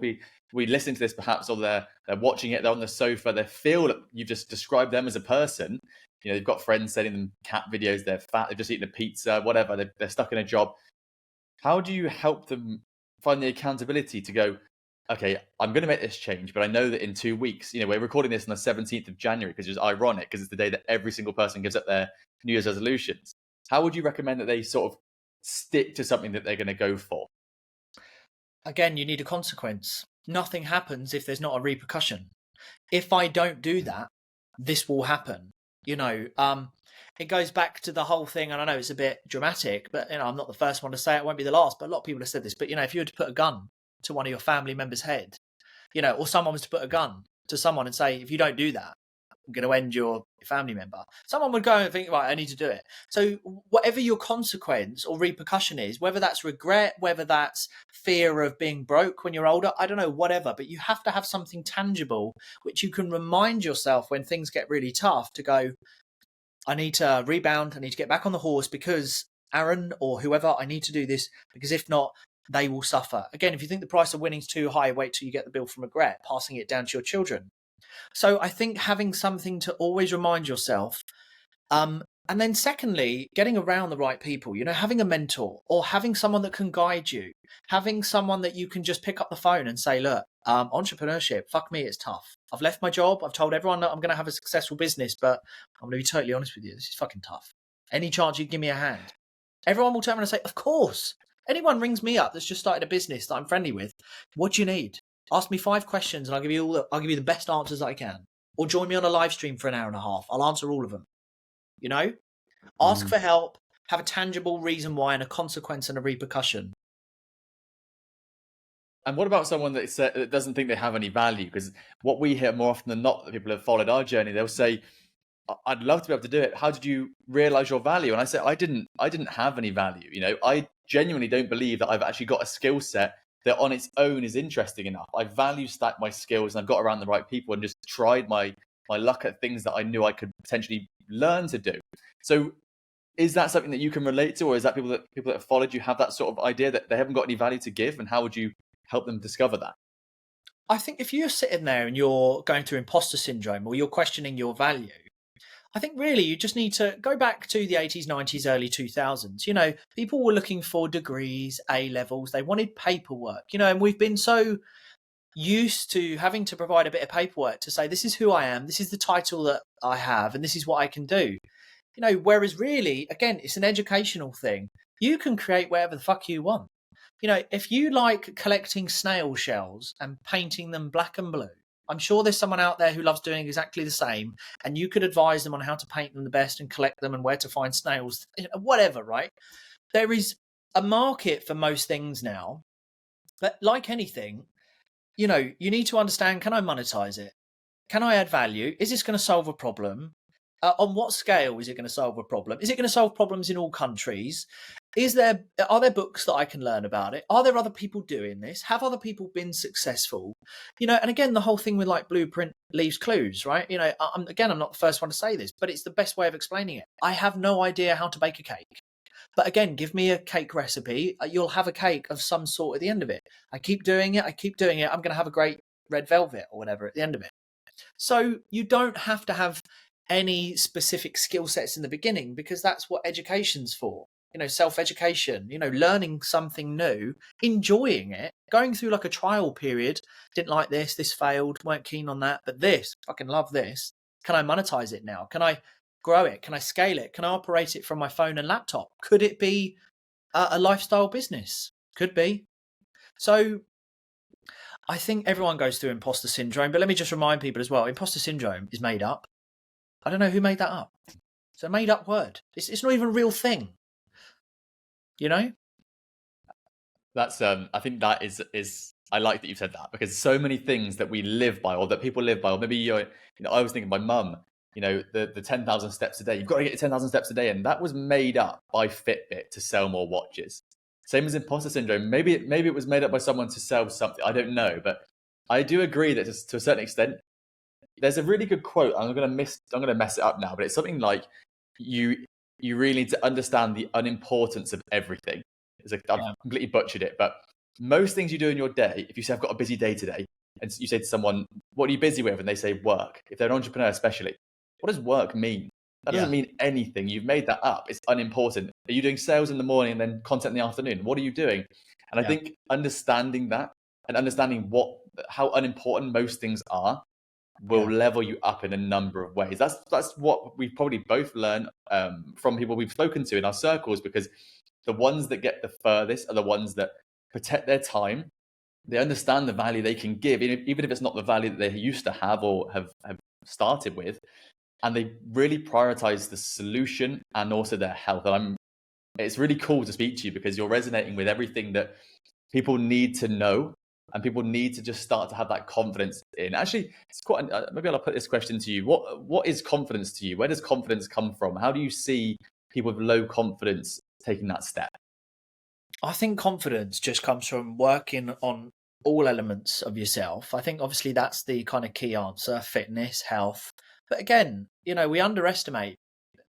we listen to this perhaps, or they're watching it, they're on the sofa, they feel that you've just described them as a person. They've got friends sending them cat videos, they're fat, they've just eaten a pizza, whatever, they're stuck in a job. How do you help them find the accountability to go, okay, I'm going to make this change, but I know that in 2 weeks, we're recording this on the 17th of January because it's ironic because it's the day that every single person gives up their New Year's resolutions. How would you recommend that they sort of stick to something that they're going to go for? Again, you need a consequence. Nothing happens if there's not a repercussion. If I don't do that, this will happen. It goes back to the whole thing, and I know it's a bit dramatic, but I'm not the first one to say it, I won't be the last, but a lot of people have said this. But if you were to put a gun to one of your family members' head, or someone was to put a gun to someone and say, if you don't do that, I'm going to end your family member, someone would go and think, right, I need to do it. So whatever your consequence or repercussion is, whether that's regret, whether that's fear of being broke when you're older, I don't know, whatever, but you have to have something tangible which you can remind yourself when things get really tough to go, I need to rebound, I need to get back on the horse because Aaron or whoever, I need to do this, because if not, they will suffer. Again, if you think the price of winning is too high, wait till you get the bill from regret, passing it down to your children. So I think having something to always remind yourself, and then secondly, getting around the right people, having a mentor or having someone that can guide you, having someone that you can just pick up the phone and say, look, entrepreneurship, fuck me, it's tough. I've left my job. I've told everyone that I'm going to have a successful business, but I'm going to be totally honest with you. This is fucking tough. Any chance you give me a hand? Everyone will turn around and say, of course. Anyone rings me up that's just started a business that I'm friendly with, what do you need? Ask me 5 questions and I'll give you the best answers I can. Or join me on a live stream for an hour and a half. I'll answer all of them. Ask for help, have a tangible reason why and a consequence and a repercussion. And what about someone that doesn't think they have any value? Because what we hear more often than not, that people have followed our journey, they'll say, I'd love to be able to do it. How did you realize your value? And I say, I didn't have any value. I genuinely don't believe that I've actually got a skill set that on its own is interesting enough. I value stack my skills and I've got around the right people and just tried my luck at things that I knew I could potentially learn to do. So is that something that you can relate to, or is that people that have followed you have that sort of idea that they haven't got any value to give? And how would you help them discover that? I think if you're sitting there and you're going through imposter syndrome or you're questioning your value, I think really you just need to go back to the 80s, 90s, early 2000s. People were looking for degrees, A-levels. They wanted paperwork, and we've been so used to having to provide a bit of paperwork to say, this is who I am, this is the title that I have, and this is what I can do. Whereas really, again, it's an educational thing. You can create whatever the fuck you want. If you like collecting snail shells and painting them black and blue, I'm sure there's someone out there who loves doing exactly the same, and you could advise them on how to paint them the best and collect them and where to find snails, whatever, right? There is a market for most things now, but like anything, you need to understand, can I monetize it? Can I add value? Is this going to solve a problem? On what scale is it going to solve a problem? Is it going to solve problems in all countries? Are there books that I can learn about it? Are there other people doing this? Have other people been successful? And again, the whole thing with like blueprint leaves clues, right? I'm not the first one to say this, but it's the best way of explaining it. I have no idea how to bake a cake. But again, give me a cake recipe. You'll have a cake of some sort at the end of it. I keep doing it. I'm going to have a great red velvet or whatever at the end of it. So you don't have to have any specific skill sets in the beginning, because that's what education's for. Self-education, learning something new, enjoying it, going through like a trial period. Didn't like this failed, weren't keen on that, but this, fucking love this. Can I monetize it now? Can I grow it? Can I scale it? Can I operate it from my phone and laptop? Could it be a lifestyle business? Could be. So I think everyone goes through imposter syndrome, but let me just remind people as well, imposter syndrome is made up. I don't know who made that up. It's a made up word. It's not even a real thing. That's I think that is I like that you've said that, because so many things that we live by, or that people live by, or maybe I was thinking my mum, the 10,000 steps a day. You've got to get 10,000 steps a day, and that was made up by Fitbit to sell more watches. Same as imposter syndrome. Maybe it was made up by someone to sell something. I don't know, but I do agree that to a certain extent, there's a really good quote. I'm gonna mess it up now, but it's something like, you really need to understand the unimportance of everything. I've completely butchered it, but most things you do in your day, if you say, I've got a busy day today, and you say to someone, what are you busy with? And they say work. If they're an entrepreneur especially, what does work mean? That doesn't mean anything. You've made that up. It's unimportant. Are you doing sales in the morning and then content in the afternoon? What are you doing? And I think understanding that and understanding how unimportant most things are will level you up in a number of ways. That's what we've probably both learned from people we've spoken to in our circles, because the ones that get the furthest are the ones that protect their time. They understand the value they can give, even if it's not the value that they used to have or have started with. And they really prioritize the solution and also their health. And it's really cool to speak to you because you're resonating with everything that people need to know, and people need to just start to have that confidence in. Actually, it's quite. Maybe I'll put this question to you. What is confidence to you? Where does confidence come from? How do you see people with low confidence taking that step? I think confidence just comes from working on all elements of yourself. I think obviously that's the kind of key answer: fitness, health. But again, we underestimate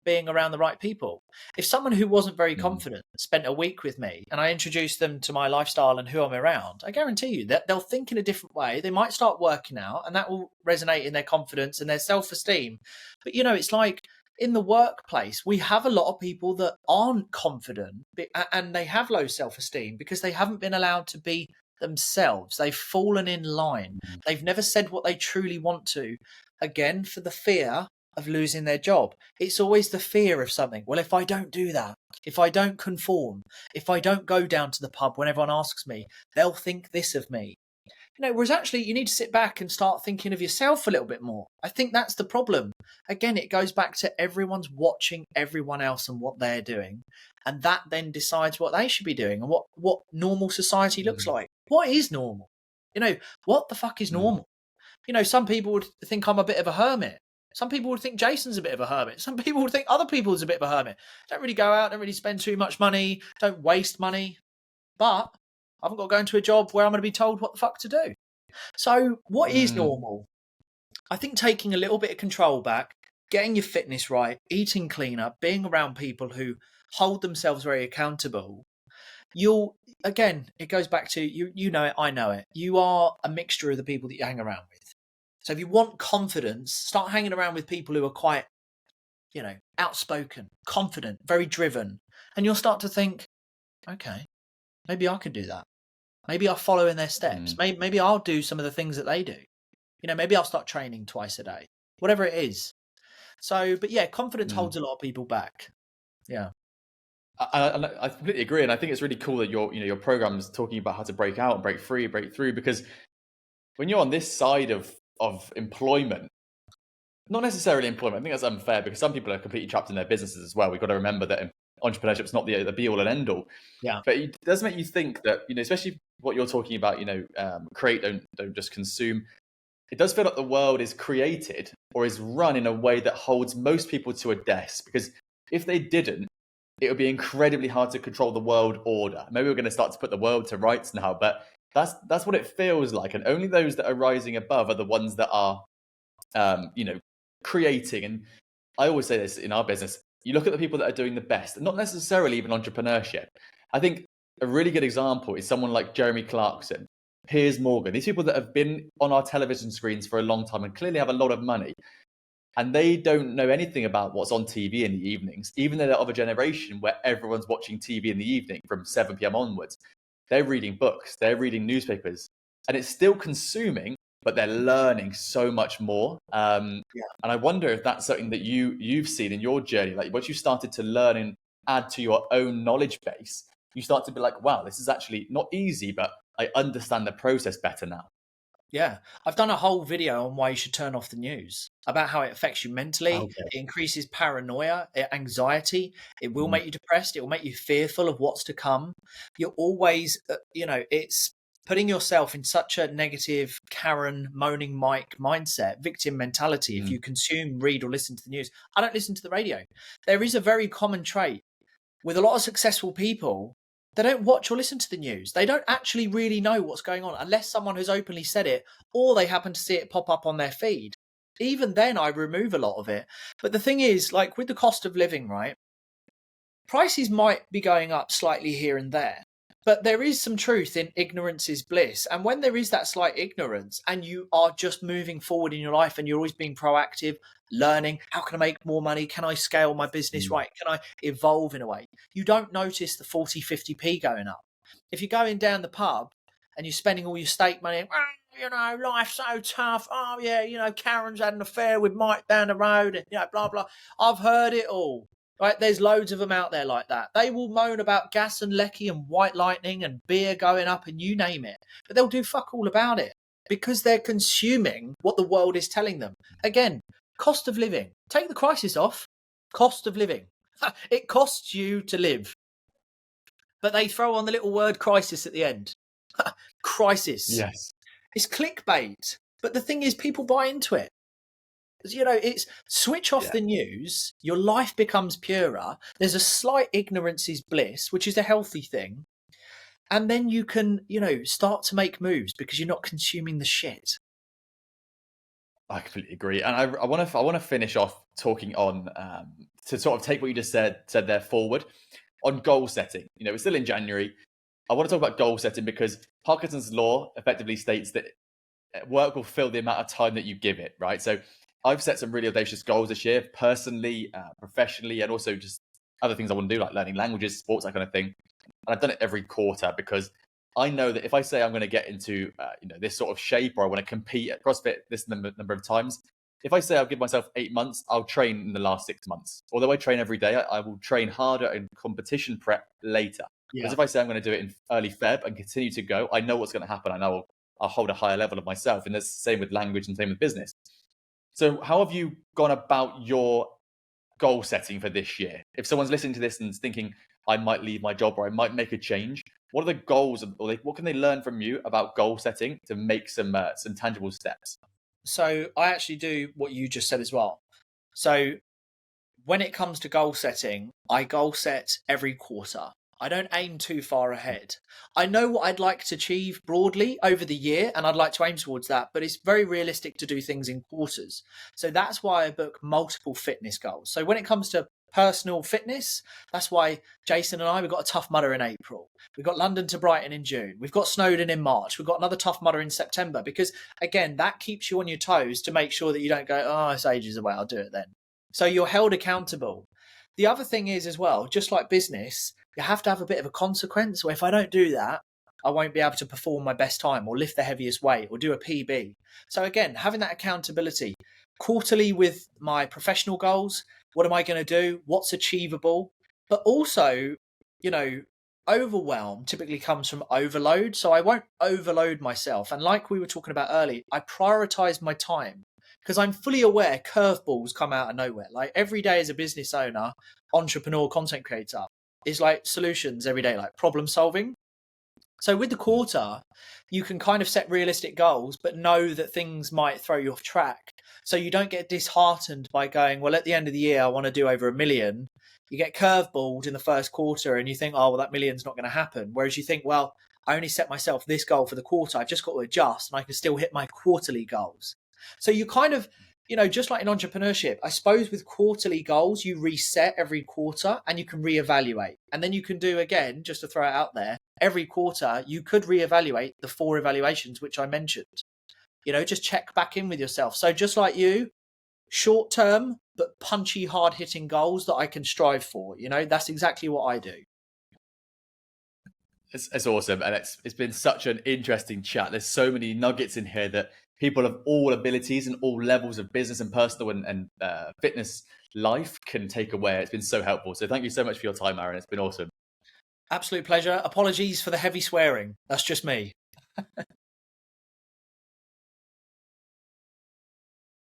being around the right people. If someone who wasn't very confident spent a week with me and I introduced them to my lifestyle and who I'm around, I guarantee you that they'll think in a different way. They might start working out, and that will resonate in their confidence and their self-esteem. But it's like in the workplace, we have a lot of people that aren't confident and they have low self-esteem because they haven't been allowed to be themselves. They've fallen in line. They've never said what they truly want to, again, for the fear of losing their job. It's always the fear of something. Well, if I don't do that, if I don't conform, if I don't go down to the pub when everyone asks me, they'll think this of me. Whereas actually you need to sit back and start thinking of yourself a little bit more. I think that's the problem. Again, it goes back to everyone's watching everyone else and what they're doing. And that then decides what they should be doing and what normal society looks like. What is normal? What the fuck is normal? Some people would think I'm a bit of a hermit. Some people would think Jason's a bit of a hermit. Some people would think other people's a bit of a hermit. Don't really go out, don't really spend too much money, don't waste money. But I haven't got to go into a job where I'm going to be told what the fuck to do. So what is normal? I think taking a little bit of control back, getting your fitness right, eating cleaner, being around people who hold themselves very accountable. It goes back to, you know it, I know it. You are a mixture of the people that you hang around with. So if you want confidence, start hanging around with people who are quite, outspoken, confident, very driven. And you'll start to think, okay, maybe I could do that. Maybe I'll follow in their steps. Maybe I'll do some of the things that they do. Maybe I'll start training twice a day, whatever it is. So, but yeah, confidence holds a lot of people back. Yeah. I completely agree. And I think it's really cool that your program is talking about how to break out and break free, break through, because when you're on this side of employment, not necessarily employment, I think that's unfair because some people are completely trapped in their businesses as well. We've got to remember that entrepreneurship is not the be all and end all. Yeah. But it does make you think that, especially what you're talking about, create, don't just consume. It does feel like the world is created or is run in a way that holds most people to a desk, because if they didn't, it would be incredibly hard to control the world order. Maybe we're going to start to put the world to rights now, but that's what it feels like. And only those that are rising above are the ones that are, creating. And I always say this in our business, you look at the people that are doing the best, and not necessarily even entrepreneurship. I think a really good example is someone like Jeremy Clarkson, Piers Morgan, these people that have been on our television screens for a long time and clearly have a lot of money. And they don't know anything about what's on TV in the evenings, even though they're of a generation where everyone's watching TV in the evening from 7 p.m. onwards. They're reading books, they're reading newspapers, and it's still consuming, but they're learning so much more. And I wonder if that's something that you've seen in your journey. Like once you started to learn and add to your own knowledge base, you start to be like, wow, this is actually not easy, but I understand the process better now. Yeah, I've done a whole video on why you should turn off the news, about how it affects you mentally. Okay. It increases paranoia, anxiety. It will make you depressed. It will make you fearful of what's to come. You're always, it's putting yourself in such a negative Karen, moaning Mike mindset, victim mentality. If you consume, read, or listen to the news. I don't listen to the radio. There is a very common trait with a lot of successful people. They don't watch or listen to the news. They don't actually really know what's going on unless someone has openly said it, or they happen to see it pop up on their feed. Even then, I remove a lot of it. But the thing is, like with the cost of living, right? prices might be going up slightly here and there, but there is some truth in ignorance is bliss. And when there is that slight ignorance and you are just moving forward in your life and you're always being proactive, learning, how can I make more money? Can I scale my business right? Can I evolve in a way? You don't notice the 40, 50p going up. If you're going down the pub and you're spending all your stake money, life's so tough. Oh, yeah, Karen's had an affair with Mike down the road and, blah, blah. I've heard it all. Right, there's loads of them out there like that. They will moan about gas and lecky and white lightning and beer going up and you name it. But they'll do fuck all about it because they're consuming what the world is telling them. Again, cost of living. Take the crisis off. Cost of living. It costs you to live. But they throw on the little word crisis at the end. Crisis. Yes. It's clickbait. But the thing is, people buy into it. It's switch off the news, your life becomes purer. There's a slight ignorance is bliss, which is a healthy thing. And then you can, start to make moves because you're not consuming the shit. I completely agree. And I want to finish off talking on, to sort of take what you just said there forward on goal setting. We're still in January. I want to talk about goal setting because Parkinson's law effectively states that work will fill the amount of time that you give it, right? So I've set some really audacious goals this year, personally, professionally, and also just other things I want to do, like learning languages, sports, that kind of thing. And I've done it every quarter because I know that if I say I'm going to get into this sort of shape or I want to compete at CrossFit this number of times, if I say I'll give myself 8 months, I'll train in the last 6 months. Although I train every day, I will train harder in competition prep later. Because if I say I'm going to do it in early Feb and continue to go, I know what's going to happen. I know I'll hold a higher level of myself. And that's the same with language and same with business. So how have you gone about your goal setting for this year? If someone's listening to this and thinking, I might leave my job or I might make a change, what are the goals or what can they learn from you about goal setting to make some tangible steps? So I actually do what you just said as well. So when it comes to goal setting, I goal set every quarter. I don't aim too far ahead. I know what I'd like to achieve broadly over the year, and I'd like to aim towards that, but it's very realistic to do things in quarters. So that's why I book multiple fitness goals. So when it comes to personal fitness, that's why Jason and we've got a Tough Mudder in April. We've got London to Brighton in June. We've got Snowdon in March. We've got another Tough Mudder in September, because again, that keeps you on your toes to make sure that you don't go, oh, it's ages away, I'll do it then. So you're held accountable. The other thing is as well, just like business, you have to have a bit of a consequence. So if I don't do that, I won't be able to perform my best time or lift the heaviest weight or do a PB. So again, having that accountability quarterly with my professional goals. What am I going to do? What's achievable? But also, overwhelm typically comes from overload. So I won't overload myself. And like we were talking about earlier, I prioritize my time because I'm fully aware curveballs come out of nowhere. Like every day as a business owner, entrepreneur, content creator, is like solutions every day, like problem solving. So with the quarter, you can kind of set realistic goals, but know that things might throw you off track. So you don't get disheartened by going, well, at the end of the year, I want to do over 1 million. You get curveballed in the first quarter and you think, oh, well, that million's not going to happen. Whereas you think, well, I only set myself this goal for the quarter. I've just got to adjust and I can still hit my quarterly goals. So you kind of, just like in entrepreneurship, I suppose with quarterly goals, you reset every quarter and you can reevaluate. And then you can do again, just to throw it out there, every quarter, you could reevaluate the 4 evaluations, which I mentioned. Just check back in with yourself. So just like you, short term, but punchy, hard hitting goals that I can strive for. That's exactly what I do. It's awesome. And it's been such an interesting chat. There's so many nuggets in here that people of all abilities and all levels of business and personal and fitness life can take away. It's been so helpful. So thank you so much for your time, Aaron. It's been awesome. Absolute pleasure. Apologies for the heavy swearing. That's just me.